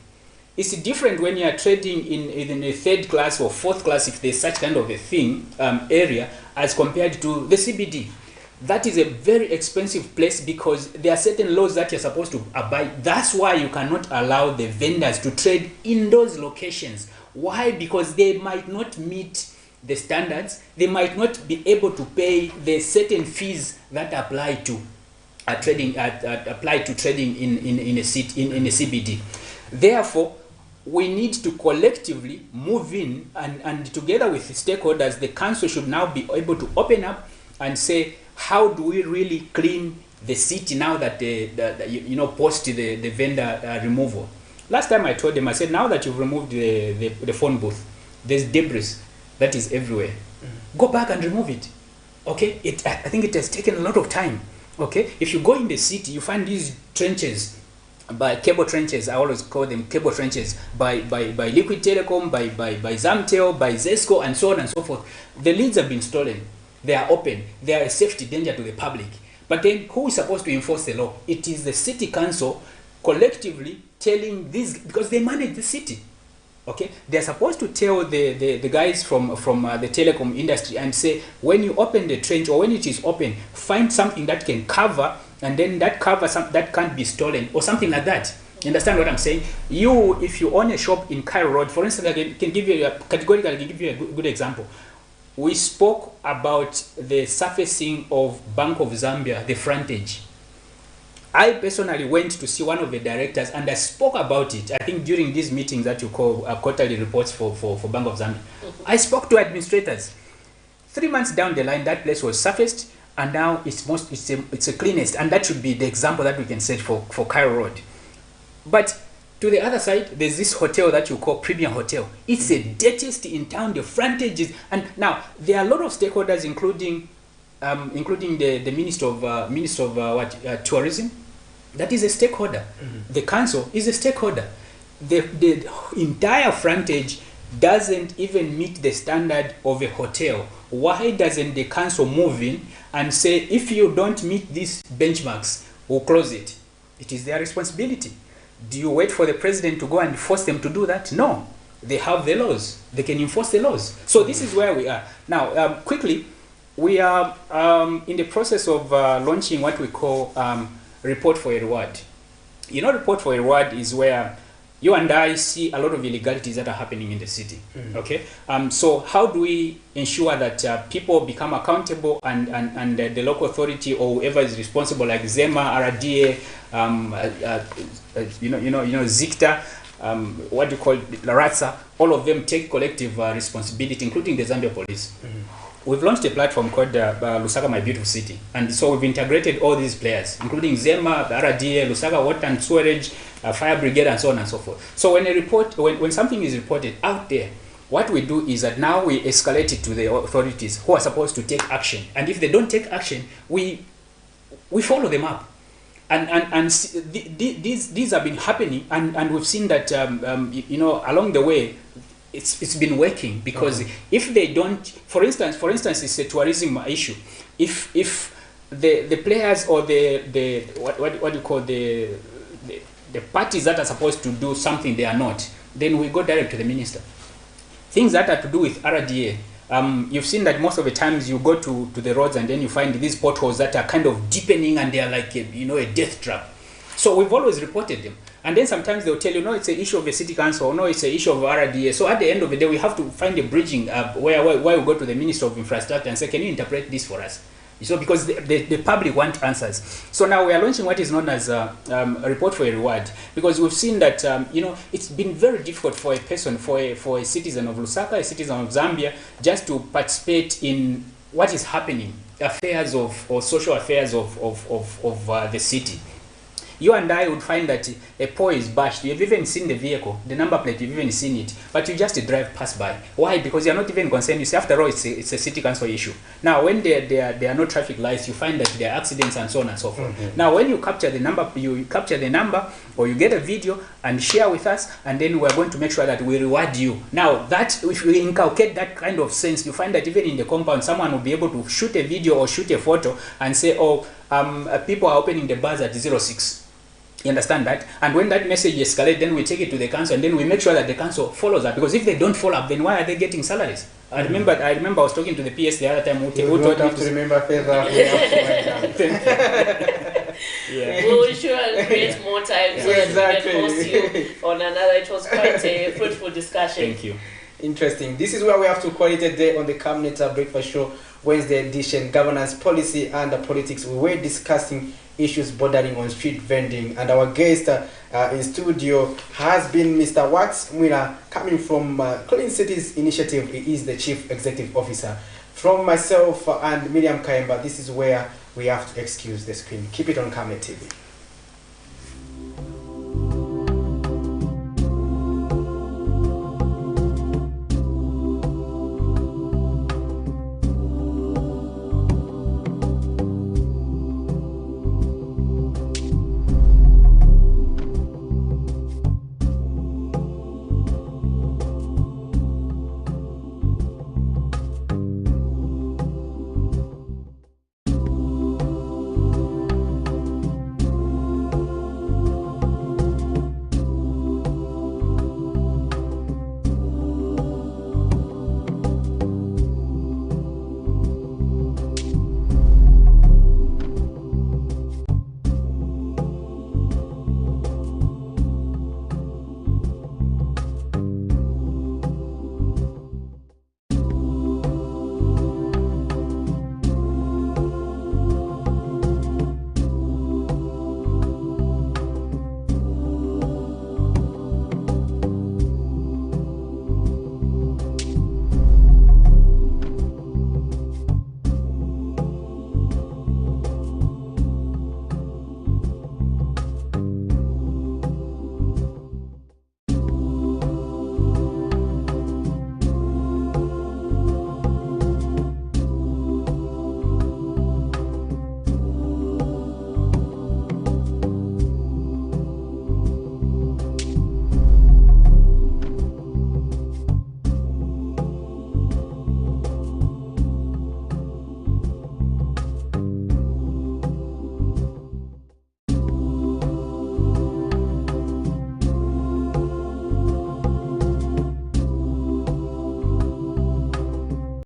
It's different when you are trading in a third class or fourth class, if there's such kind of a thing, area, as compared to the CBD. That is a very expensive place because there are certain laws that you're supposed to abide. That's why you cannot allow the vendors to trade in those locations. Why? Because they might not meet the standards. They might not be able to pay the certain fees that apply to trading in a CBD. Therefore, we need to collectively move in and together with the stakeholders, the council should now be able to open up and say, how do we really clean the city now that post the vendor removal? Last time I told them, I said, now that you've removed the phone booth, there's debris that is everywhere. Go back and remove it. Okay, I think it has taken a lot of time. Okay, if you go in the city, you find these trenches, by cable trenches, I always call them cable trenches, by Liquid Telecom, by Zamtel, by Zesco, and so on and so forth. The leads have been stolen. They are open. They are a safety danger to the public. But then who is supposed to enforce the law? It is the city council collectively telling these, because they manage the city. Okay, they're supposed to tell the guys from the telecom industry and say, when you open the trench or when it is open, find something that can cover, and then that cover that can't be stolen or something like that. You understand what I'm saying? If you own a shop in Cairo Road, for instance, I can give you a good example. We spoke about the surfacing of Bank of Zambia, the frontage. I personally went to see one of the directors and I spoke about it. I think during these meetings that you call quarterly reports for Bank of Zambia. I spoke to administrators. 3 months down the line, that place was surfaced, and now it's the cleanest, and that should be the example that we can set for Cairo Road. But to the other side, there's this hotel that you call Premium Hotel. It's the dirtiest in town. The frontages, and now there are a lot of stakeholders, including the Minister of Tourism. That is a stakeholder. The council is a stakeholder. The entire frontage doesn't even meet the standard of a hotel. Why doesn't the council move in and say, if you don't meet these benchmarks, we'll close it? It is their responsibility. Do you wait for the president to go and force them to do that? No. They have the laws. They can enforce the laws. So this is where we are. Now, quickly, we are in the process of launching what we call Report for a Reward. Report for a Reward is where you and I see a lot of illegalities that are happening in the city. Okay. So how do we ensure that people become accountable and the local authority or whoever is responsible, like Zema, RDA, Zikta, what do you call it, Laratsa, all of them take collective responsibility, including the Zambia Police. We've launched a platform called Lusaka My Beautiful City, and so we've integrated all these players, including Zema, RDA, Lusaka Water and Sewerage, Fire Brigade, and so on and so forth. So when something is reported out there, what we do is that now we escalate it to the authorities who are supposed to take action. And if they don't take action, we follow them up. And these have been happening, and we've seen that, you know, along the way, it's been working, because if they don't, for instance, it's a tourism issue. If the players or the what do you call the parties that are supposed to do something, they are not, then we go direct to the minister. Things that are to do with RDA, you've seen that most of the times you go to the roads and then you find these potholes that are kind of deepening, and they are like a death trap. So we've always reported them. And then sometimes they'll tell you, no, it's an issue of the city council, or no, it's an issue of RDA. So at the end of the day, we have to find a bridging where we go to the Minister of Infrastructure and say, can you interpret this for us? So because the public want answers. So now we are launching what is known as a report for a reward, because we've seen that you know, it's been very difficult for a person, for a citizen of Lusaka, a citizen of Zambia, just to participate in what is happening, affairs of, or social affairs of the city. You and I would find that a pole is bashed. You've even seen the vehicle, the number plate, you've even seen it, but you just drive past by. Why? Because you're not even concerned. You see, after all, it's a city council issue. Now, when there are no traffic lights, you find that there are accidents and so on and so forth. Now, when you capture the number, or you get a video and share with us, and then we're going to make sure that we reward you. Now, that if we inculcate that kind of sense, you find that even in the compound, someone will be able to shoot a video or shoot a photo and say, oh, people are opening the bars at 06. You understand that? And when that message escalates, then we take it to the council, and then we make sure that the council follows up. Because if they don't follow up, then why are they getting salaries? I remember I was talking to the PS the other time. You don't have to remember further. Yeah. We'll sure create more time so that we can host you on another. It was quite a fruitful discussion. Thank you. Interesting. This is where we have to call it a day on the Camnet Breakfast Show, Wednesday edition, governance, policy and politics. We were discussing issues bordering on street vending, and our guest in studio has been Mr. Wax Mwila, coming from Clean Cities Initiative. He is the Chief Executive Officer. From myself and Miriam Kaemba, this is where we have to excuse the screen. Keep it on Camnet TV.